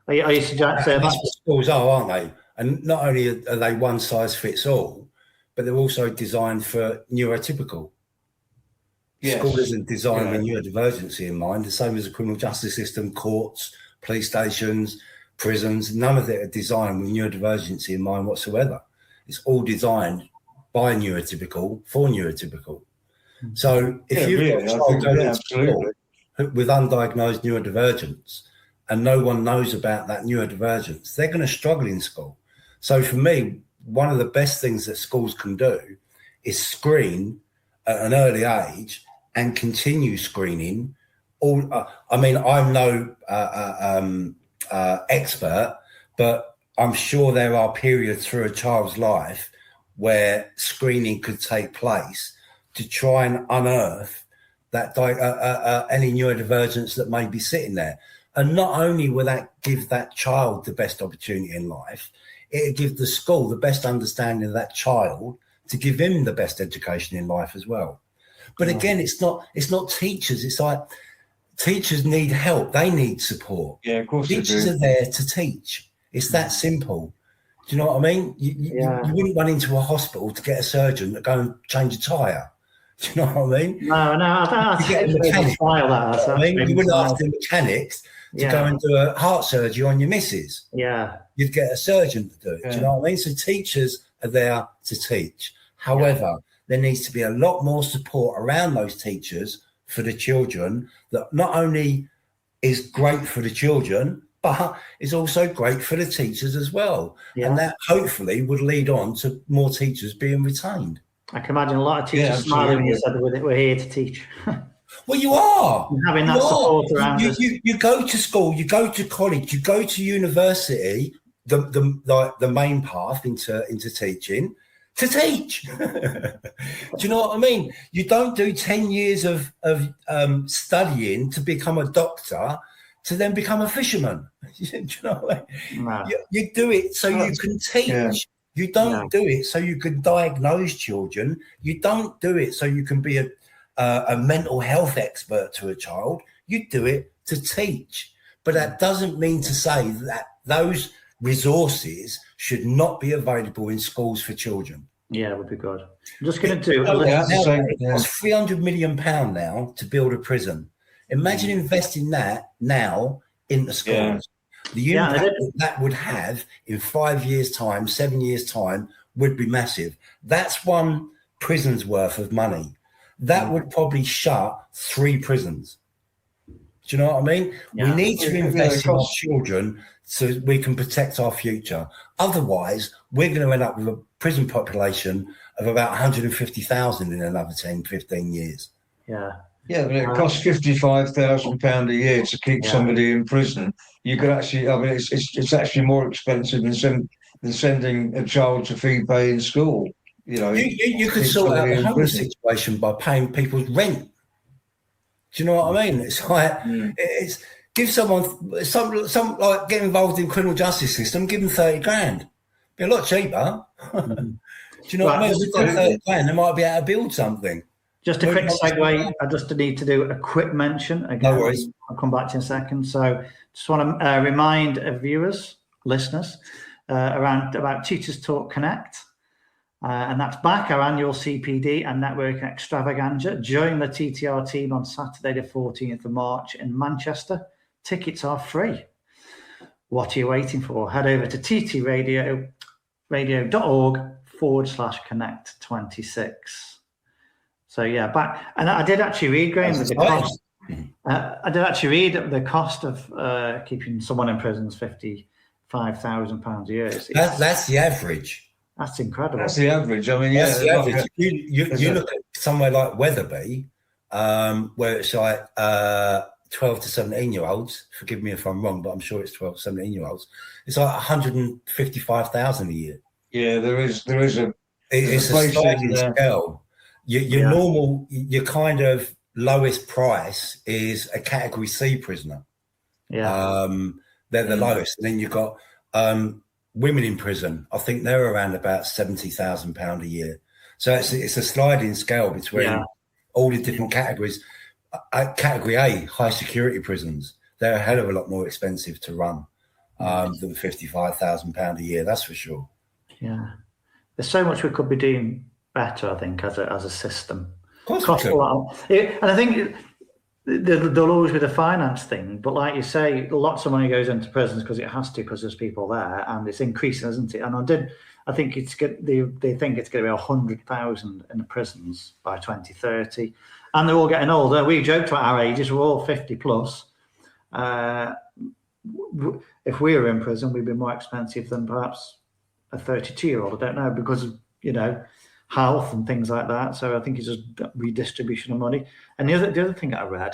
S2: Are you suggesting
S4: that's what schools are, aren't they? And not only are they one size fits all, but they're also designed for neurotypical. Yes. School isn't designed with neurodivergency in mind, the same as the criminal justice system, courts, police stations, prisons. None of it are designed with neurodivergency in mind whatsoever. It's all designed by neurotypical for neurotypical. So if you've got a child going to school with undiagnosed neurodivergence and no one knows about that neurodivergence, they're going to struggle in school. So for me, one of the best things that schools can do is screen at an early age and continue screening. I'm no expert, but I'm sure there are periods through a child's life where screening could take place to try and unearth that any neurodivergence that may be sitting there. And not only will that give that child the best opportunity in life, it'll give the school the best understanding of that child to give him the best education in life as well. But again, it's not teachers. It's like teachers need help. They need support.
S3: Yeah, of course.
S4: Teachers are there to teach. It's that simple. Do you know what I mean? You wouldn't run into a hospital to get a surgeon to go and change a tyre. Do you know what I mean?
S2: No, I
S4: get a mechanic. You wouldn't ask the mechanics to go and do a heart surgery on your missus.
S2: Yeah.
S4: You'd get a surgeon to do it. Do you know what I mean? So teachers are there to teach. However, there needs to be a lot more support around those teachers for the children that not only is great for the children, but is also great for the teachers as well. Yeah. And that hopefully would lead on to more teachers being retained.
S2: I can imagine a lot of teachers smiling when you said that we're here to teach.
S4: Well, you are.
S2: And having that support around us.
S4: You go to school, you go to college, you go to university, the main path into teaching, to teach. Do you know what I mean? You don't do 10 years of studying to become a doctor to then become a fisherman. Do you know what I mean? No. You do it so you can teach. Yeah. You don't do it so you can diagnose children. You don't do it so you can be a mental health expert to a child. You do it to teach. But that doesn't mean to say that those resources should not be available in schools for children.
S2: Yeah, it would be good. I'm just going to do...
S4: It costs £300 million now to build a prison. Imagine investing that now into schools. Yeah. The impact that would have in 5 years' time, 7 years' time, would be massive. That's one prison's worth of money. That would probably shut 3 prisons. Do you know what I mean? Yeah. We need to invest in our children so we can protect our future. Otherwise, we're going to end up with a prison population of about 150,000 in another 10, 15 years.
S2: Yeah.
S3: Yeah, but it costs £55,000 a year to keep somebody in prison. You could actually, it's actually more expensive than sending a child to fee pay in school.
S4: You could sort out the homeless situation by paying people's rent. Do you know what I mean? It's like it's give someone some like get involved in criminal justice system, give them 30 grand. Be a lot cheaper. Do you know what I mean? With 30 grand, they might be able to build something.
S2: Just a quick segue. I just need to do a quick mention again.
S4: No worries.
S2: I'll come back to you in a second. So, just want to remind viewers, listeners, about Teachers Talk Connect, and that's back, our annual CPD and networking extravaganza. Join the TTR team on Saturday, the 14th of March in Manchester. Tickets are free. What are you waiting for? Head over to ttradio.org/connect26. So back, and I did actually read, Graham, the cost. I did actually read the cost of keeping someone in prison is £55,000 a year.
S4: That's the average.
S2: That's incredible.
S3: That's the average. I mean,
S4: That's the
S3: yeah,
S4: average. You look at somewhere like Wetherby, where it's like 12 to 17-year-olds. Forgive me if I'm wrong, but I'm sure it's 12 to 17-year-olds. It's like 155,000 a year.
S3: Yeah, there is a.
S4: It's a sliding scale. Your normal, your kind of lowest price is a Category C prisoner.
S2: Yeah.
S4: They're the lowest. And then you've got women in prison. I think they're around about £70,000 a year. So it's a sliding scale between all the different categories. Category A, high security prisons, they're a hell of a lot more expensive to run than £55,000 a year. That's for sure.
S2: Yeah. There's so much we could be doing better, I think, as a system.
S4: Of course,
S2: costs a lot. And I think there'll always be the finance thing, but like you say, lots of money goes into prisons because it has to, because there's people there, and it's increasing, isn't it? And I think it's good. They think it's going to be 100,000 in the prisons by 2030, and they're all getting older. We joked about our ages; we're all 50 plus. If we were in prison, we'd be more expensive than perhaps a 32-year-old. I don't know, because of, health and things like that. So I think it's just redistribution of money. And the other thing I read,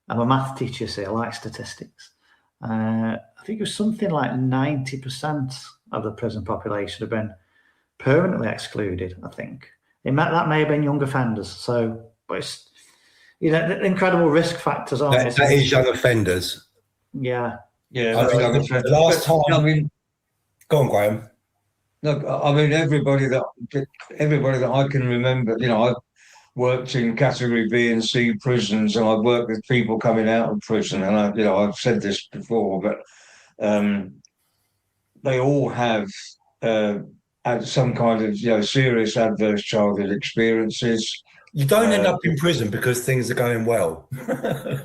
S2: I'm a math teacher, so I like statistics. I think it was something like 90% of the prison population have been permanently excluded, I think. That may have been young offenders. So, but it's, incredible risk factors, aren't
S4: that is young offenders.
S2: Yeah.
S3: Yeah.
S4: The last time. Go on, Graham.
S3: Look, I mean, everybody that I can remember, I've worked in Category B and C prisons, and I've worked with people coming out of prison, and I've said this before, but they all have had some kind of serious adverse childhood experiences.
S4: You don't end up in prison because things are going well.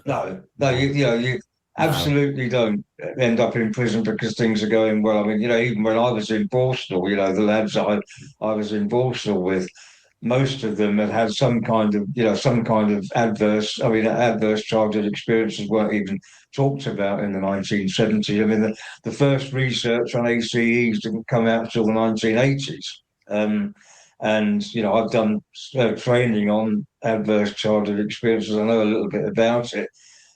S3: No, you absolutely don't end up in prison because things are going well. I mean, even when I was in Borstal, the lads I was in Borstal with, most of them had some kind of adverse childhood experiences weren't even talked about in the 1970s. I mean, the first research on ACEs didn't come out until the 1980s. And, I've done training on adverse childhood experiences. I know a little bit about it.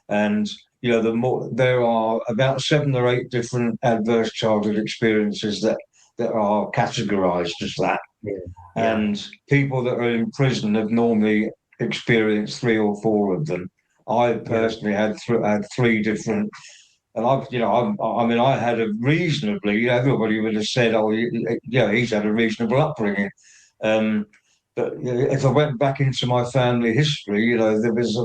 S3: And there are about 7 or 8 different adverse childhood experiences that are categorised as that.
S2: Yeah.
S3: And people that are in prison have normally experienced 3 or 4 of them. I personally had 3 different, and I had a reasonably. Everybody would have said, "Oh, he's had a reasonable upbringing." But if I went back into my family history, there was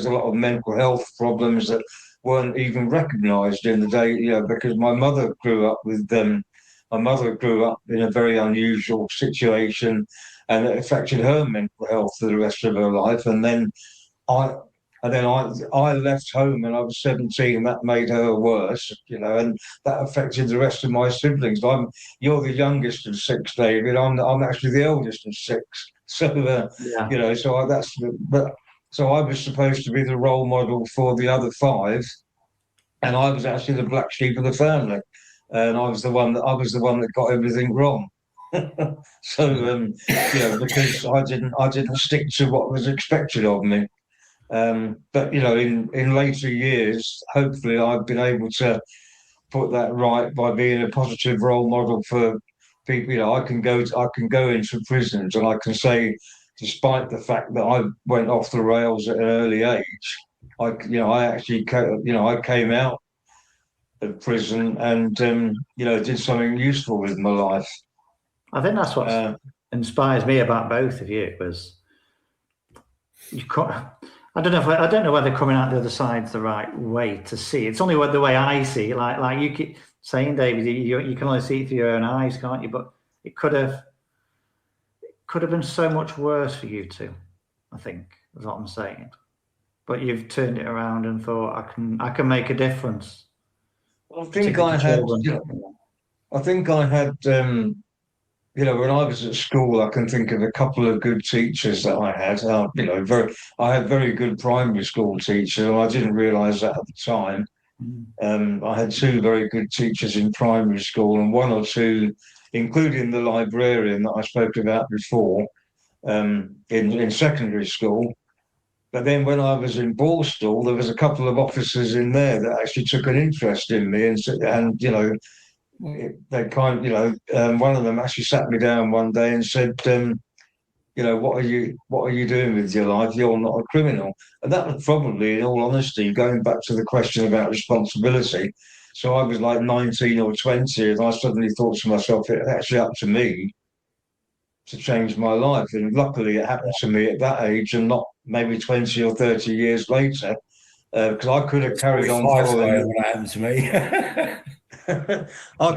S3: a lot of mental health problems that weren't even recognised in the day, because my mother grew up in a very unusual situation, and it affected her mental health for the rest of her life. And then I left home when I was 17, and that made her worse, and that affected the rest of my siblings. You're the youngest of 6, David. I'm actually the eldest of 6. So so I was supposed to be the role model for the other 5, and I was actually the black sheep of the family, and I was the one that got everything wrong. So because I didn't stick to what was expected of me. But in later years, hopefully I've been able to put that right by being a positive role model for people. I can go into prisons, and I can say, despite the fact that I went off the rails at an early age, I came out of prison and did something useful with my life.
S2: I think that's what inspires me about both of you. Was I don't know whether coming out the other side's the right way to see. It's only the way I see it. Like you keep saying, David, you can only see it through your own eyes, can't you? But it could have been so much worse for you two, I think, is what I'm saying. But you've turned it around and thought, I can make a difference.
S3: I think I had when I was at school, I can think of a couple of good teachers that I had. I had very good primary school teachers, and I didn't realise that at the time. I had 2 very good teachers in primary school, and 1 or 2 including the librarian that I spoke about before, in secondary school. But then when I was in Borstal, there was a couple of officers in there that actually took an interest in me, and you know, they one of them actually sat me down one day and said, you know, what are you doing with your life? You're not a criminal. And that was probably, in all honesty, going back to the question about responsibility. So I was like 19 or 20, and I suddenly thought to myself, it's actually up to me to change my life. And luckily it happened to me at that age and not maybe 20 or 30 years later, because I could have carried on following.
S4: What happened to me.
S3: I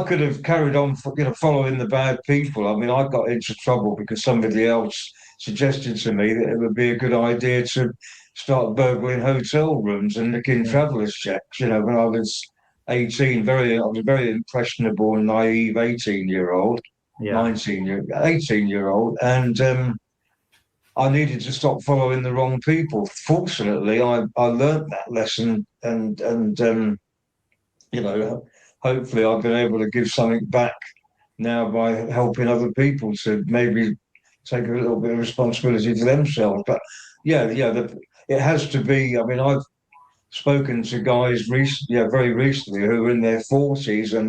S3: could have carried on, following the bad people. I mean, I got into trouble because somebody else suggested to me that it would be a good idea to start burgling hotel rooms and nicking travellers' checks. You know, when I was 18, I was a very impressionable and naive 18-year-old, 18-year-old, and I needed to stop following the wrong people. Fortunately, I learned that lesson, and you know, hopefully I've been able to give something back now by helping other people to maybe take a little bit of responsibility for themselves. But it has to be. I mean, I've spoken to guys very recently who are in their 40s, and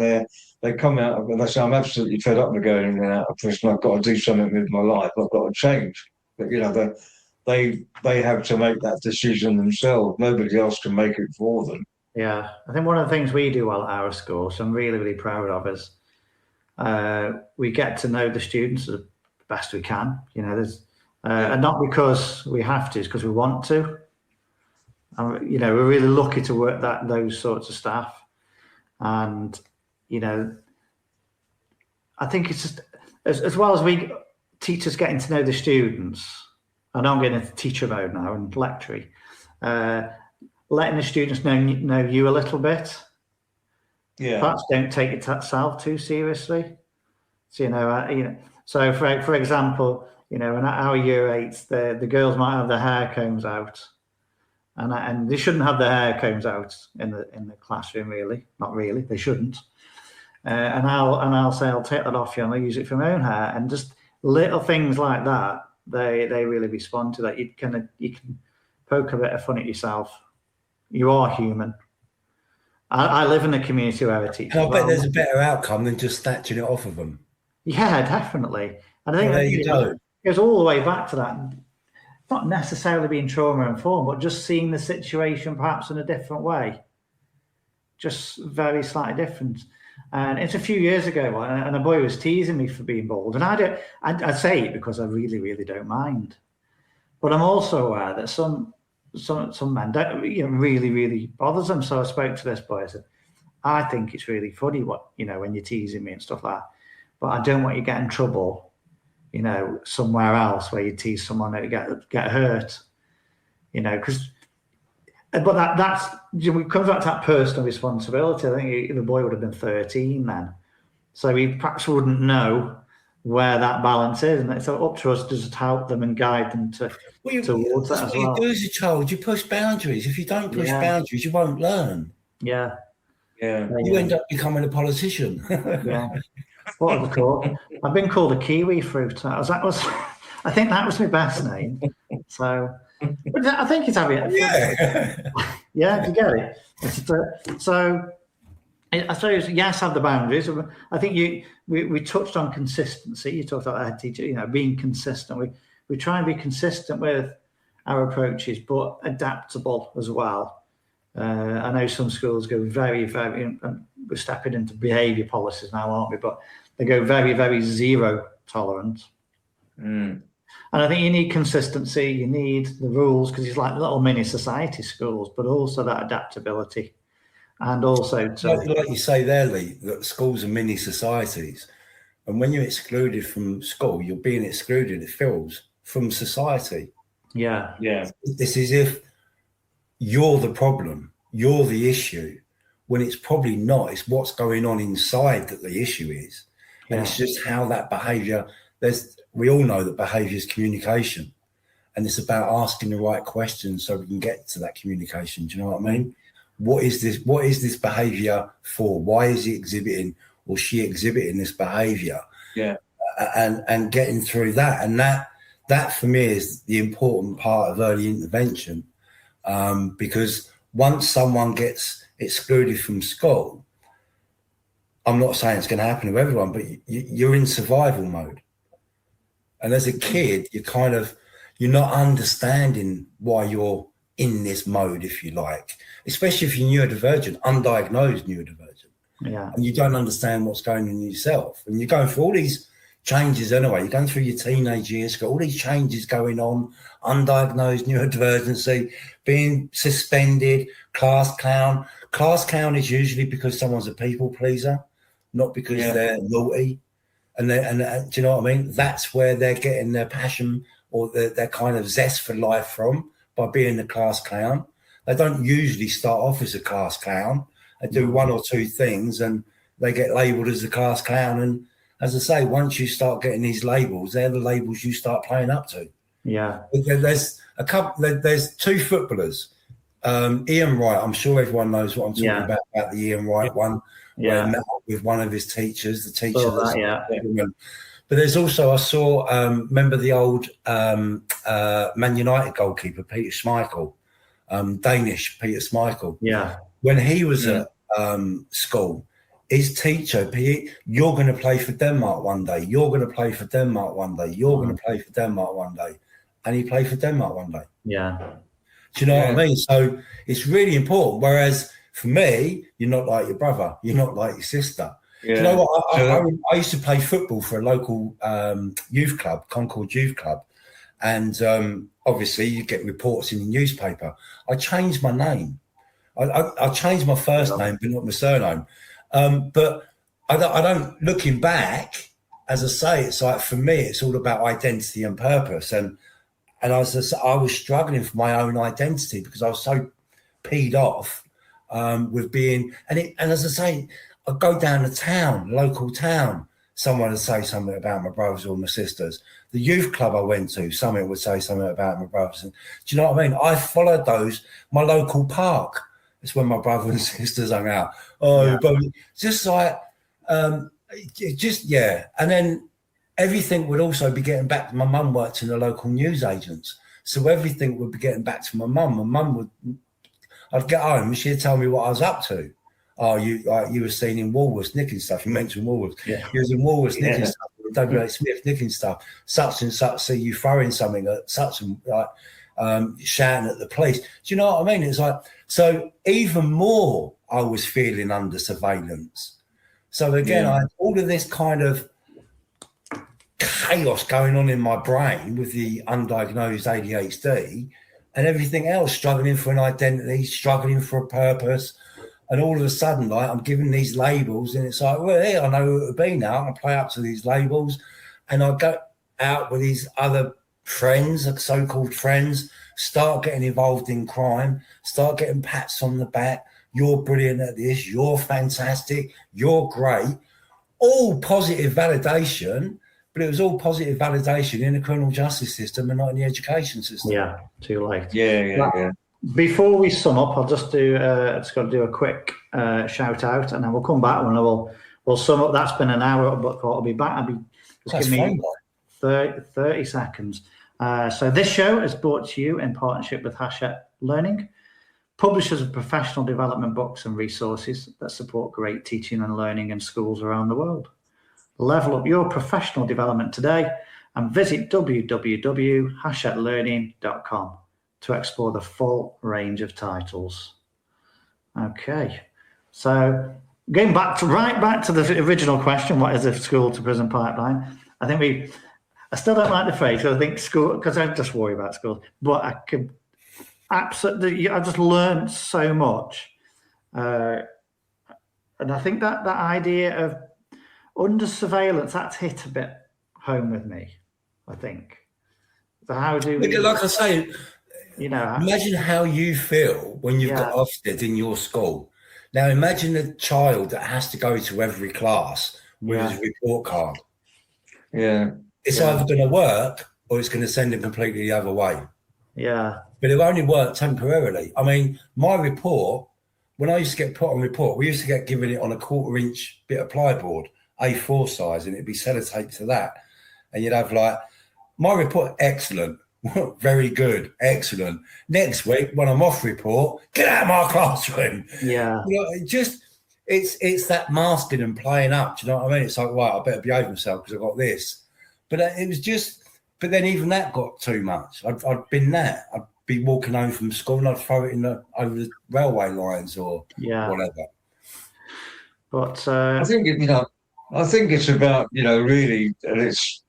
S3: they come out and they say, I'm absolutely fed up with going in and out of prison. I've got to do something with my life. I've got to change. But you know, they have to make that decision themselves. Nobody else can make it for them.
S2: Yeah, I think one of the things we do well at our school, so I'm really, really proud of, is we get to know the students as best we can. You know, and not because we have to, it's because we want to. You know, we're really lucky to work those sorts of staff, and you know, I think it's just as well as we teachers getting to know the students. I know I'm getting into teacher mode now and lecturing. Letting the students know you a little bit. Yeah. Perhaps don't take yourself too seriously. So So for example, you know, in our year 8s, the girls might have their hair combs out, and they shouldn't have their hair combs out in the classroom. Really, not really. They shouldn't. And I'll say, I'll take that off you, and I'll use it for my own hair, and just little things like that. They really respond to that. You can poke a bit of fun at yourself. You are human. I live in a community where I teach.
S4: And I bet there's a better outcome than just snatching it off of them.
S2: Yeah, definitely. And I think
S4: there you go.
S2: It goes all the way back to that. Not necessarily being trauma informed, but just seeing the situation perhaps in a different way. Just very slightly different. And it's a few years ago, and a boy was teasing me for being bald. And I say it because I really, really don't mind. But I'm also aware that some men don't, really, really bothers them. So I spoke to this boy. I said, I think it's really funny when you're teasing me and stuff like that. But I don't want you to get in trouble, somewhere else where you tease someone that get hurt, because. But that's it comes back to that personal responsibility. I think the boy would have been 13 then, so he perhaps wouldn't know where that balance is, and it's up to us to just help them and guide them towards that as well.
S4: What you do as a child, you push boundaries. If you don't push boundaries, you won't learn.
S2: Yeah.
S4: You end up becoming a politician.
S2: Yeah. What was it called? I've been called a kiwi fruit. I think that was my best name. So. But I think it's having it. Yeah, you get it. So I suppose, yes, have the boundaries. I think we touched on consistency. You talked about the head teacher, being consistent. We try and be consistent with our approaches, but adaptable as well. I know some schools go very, very, and we're stepping into behaviour policies now, aren't we? But they go very, very zero tolerance. And I think you need consistency, you need the rules, because it's like little mini society schools, but also that adaptability. And also
S4: like you say there, Lee, that schools are mini societies. And when you're excluded from school, you're being excluded, it feels, from society.
S2: Yeah.
S4: It's as if you're the problem, you're the issue, when it's probably not. It's what's going on inside that the issue is. And it's just how that behaviour, we all know that behaviour is communication, and it's about asking the right questions so we can get to that communication. Do you know what I mean? What is this behaviour for? Why is he exhibiting or she exhibiting this behaviour.
S3: Yeah.
S4: And getting through that. And that for me is the important part of early intervention, because once someone gets excluded from school, I'm not saying it's going to happen to everyone, but you're in survival mode. And as a kid, you're not understanding why you're in this mode, if you like, especially if you're neurodivergent, undiagnosed neurodivergent.
S2: Yeah.
S4: And you don't understand what's going on in yourself. And you're going through all these changes anyway. You're going through your teenage years, got all these changes going on, undiagnosed neurodivergency, being suspended, class clown. Class clown is usually because someone's a people pleaser, not because they're naughty. And do you know what I mean? That's where they're getting their passion or their kind of zest for life from, by being the class clown. They don't usually start off as a class clown. They do one or two things and they get labelled as a class clown. And as I say, once you start getting these labels, they're the labels you start playing up to.
S2: Yeah.
S4: There's two footballers. Ian Wright, I'm sure everyone knows what I'm talking about the Ian Wright one. Where he met up with one of his teachers, the teacher. But there's also, I saw, remember the old Man United goalkeeper, Peter Schmeichel, Danish Peter Schmeichel.
S2: Yeah.
S4: When he was at school, his teacher, you're going to play for Denmark one day. You're going to play for Denmark one day. You're going to play for Denmark one day. And he played for Denmark one day.
S2: Yeah.
S4: Do you know what I mean? So it's really important. Whereas for me, you're not like your brother. You're not like your sister. Yeah. Do you know what? I used to play football for a local youth club, Concord Youth Club. And obviously you get reports in the newspaper. I changed my name. I changed my first name, but not my surname. But I don't, looking back, as I say, it's like, for me, it's all about identity and purpose. And I was struggling for my own identity because I was so peed off with being, and as I say, I'd go down to town, local town, someone would say something about my brothers or my sisters. The youth club I went to, someone would say something about my brothers. And, do you know what I mean? I followed those, my local park. It's when my brothers and sisters hung out. But just like, And then everything would also be getting back. My mum worked in the local newsagents. So everything would be getting back to my mum. My mum I'd get home and she'd tell me what I was up to. Oh, you were seen in Woolworths nicking stuff. You mentioned Woolworths. Yeah. You was in Woolworths nicking stuff. W.H. Smith nicking stuff. Such and such see you throwing something at such and shouting at the police. Do you know what I mean? It's like, so even more I was feeling under surveillance. So again, I had all of this kind of chaos going on in my brain with the undiagnosed ADHD and everything else, struggling for an identity, struggling for a purpose. And all of a sudden, like, I'm given these labels and it's like, well, hey, I know who it would be now. I play up to these labels and I go out with these other friends, so-called friends, start getting involved in crime, start getting pats on the back. You're brilliant at this. You're fantastic. You're great. All positive validation, but it was all positive validation in the criminal justice system and not in the education system.
S2: Yeah, too late.
S3: Yeah.
S2: Before we sum up, I'll just got to do a quick shout out, and then we'll come back and we'll sum up. That's been an hour, but I'll be back. Just give me 30 seconds. So this show is brought to you in partnership with Hachette Learning, publishers of professional development books and resources that support great teaching and learning in schools around the world. Level up your professional development today and visit www.hachetteLearning.com to explore the full range of titles. Okay, so going back to the original question, what is a school to prison pipeline? I still don't like the phrase, because I think school, because I just worry about schools, but I could absolutely, I just learned so much. And I think that idea of under surveillance, that's hit a bit home with me, I think. So how do we...
S4: Like I say,
S2: imagine
S4: how you feel when you've got Ofsted in your school. Now imagine a child that has to go to every class with his report card.
S3: Yeah.
S4: It's either going to work or it's going to send him completely the other way.
S2: Yeah.
S4: But it only worked temporarily. I mean, my report, when I used to get put on report, we used to get given it on a 1/4-inch bit of plyboard, A4 size, and it'd be sellotaped to that. And you'd have like, my report, excellent, very good, excellent. Next week, when I'm off report, get out of my classroom.
S2: Yeah.
S4: You know, it's that masking and playing up. Do you know what I mean? It's like, right, I better behave myself because I got this. But it was just, but then even that got too much. I'd been there. I'd be walking home from school and I'd throw it over the railway lines or whatever.
S2: But
S3: I think it's about, really, and it's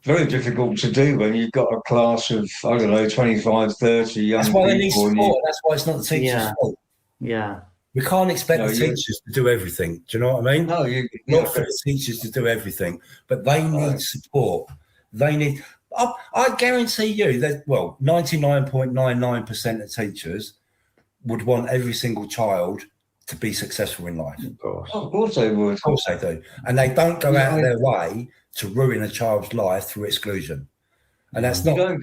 S3: very difficult to do when you've got a class of, 25, 30 young people.
S4: That's why they need support. That's why it's not the teacher's fault.
S2: Yeah.
S4: We can't expect the teachers to do everything. Do you know what I mean?
S3: No,
S4: not for the teachers to do everything, but they need support. They need. I guarantee you that 99.99% of teachers would want every single child to be successful in life.
S2: Of course.
S3: Of course they would.
S4: Of course they do, and they don't go out of their way to ruin a child's life through exclusion. And that's not.
S3: You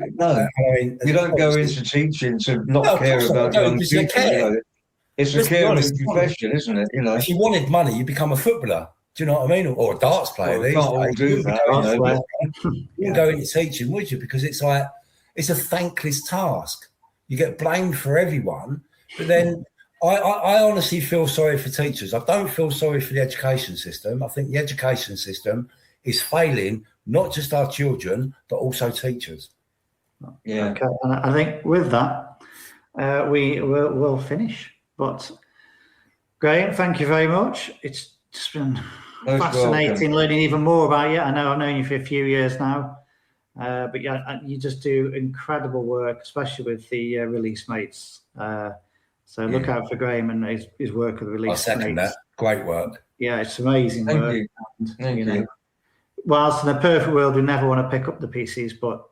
S3: don't go into teaching to not care about young people. It's a caring profession, isn't it?
S4: If you wanted money, you'd become a footballer. Do you know what I mean? Or a darts player.
S3: Well, can't all do that.
S4: You wouldn't go into teaching, would you? Because it's like, it's a thankless task. You get blamed for everyone. But then I honestly feel sorry for teachers. I don't feel sorry for the education system. I think the education system is failing not just our children, but also teachers.
S3: Yeah.
S2: Okay. And I think with that, we'll finish. But Graham, thank you very much. It's just been fascinating learning even more about you. I know I've known you for a few years now, but yeah, you just do incredible work, especially with the Release Mates. So look out for Graham and his work with Release Mates.
S4: I second that. Great work.
S2: Yeah, it's amazing
S3: Thank
S2: work.
S3: you.
S2: And,
S3: Thank you.
S2: Whilst in a perfect world, we never want to pick up the PCs, but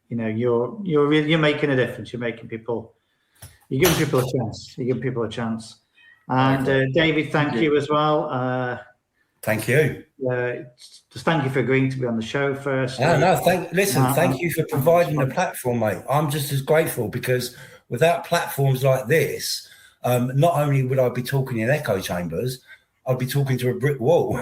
S2: you're making a difference. You're giving people a chance. And David, thank you as well.
S4: Thank you.
S2: Just thank you for agreeing to be on the show first.
S4: Thank you for providing a platform, mate. I'm just as grateful because without platforms like this, not only would I be talking in echo chambers, I'd be talking to a brick wall.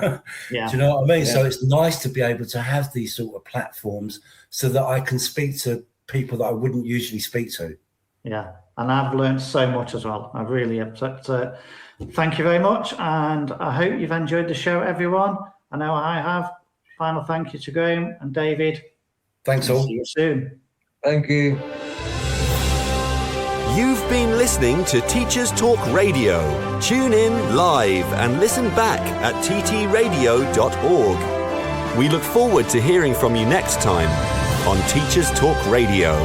S2: Yeah.
S4: Do you know what I mean?
S2: Yeah.
S4: So it's nice to be able to have these sort of platforms so that I can speak to people that I wouldn't usually speak to.
S2: Yeah. And I've learned so much as well. I really have. Thank you very much. And I hope you've enjoyed the show, everyone. I know I have. Final thank you to Graham and David.
S4: Thanks all.
S2: See you soon.
S3: Thank you.
S7: You've been listening to Teachers Talk Radio. Tune in live and listen back at ttradio.org. We look forward to hearing from you next time on Teachers Talk Radio.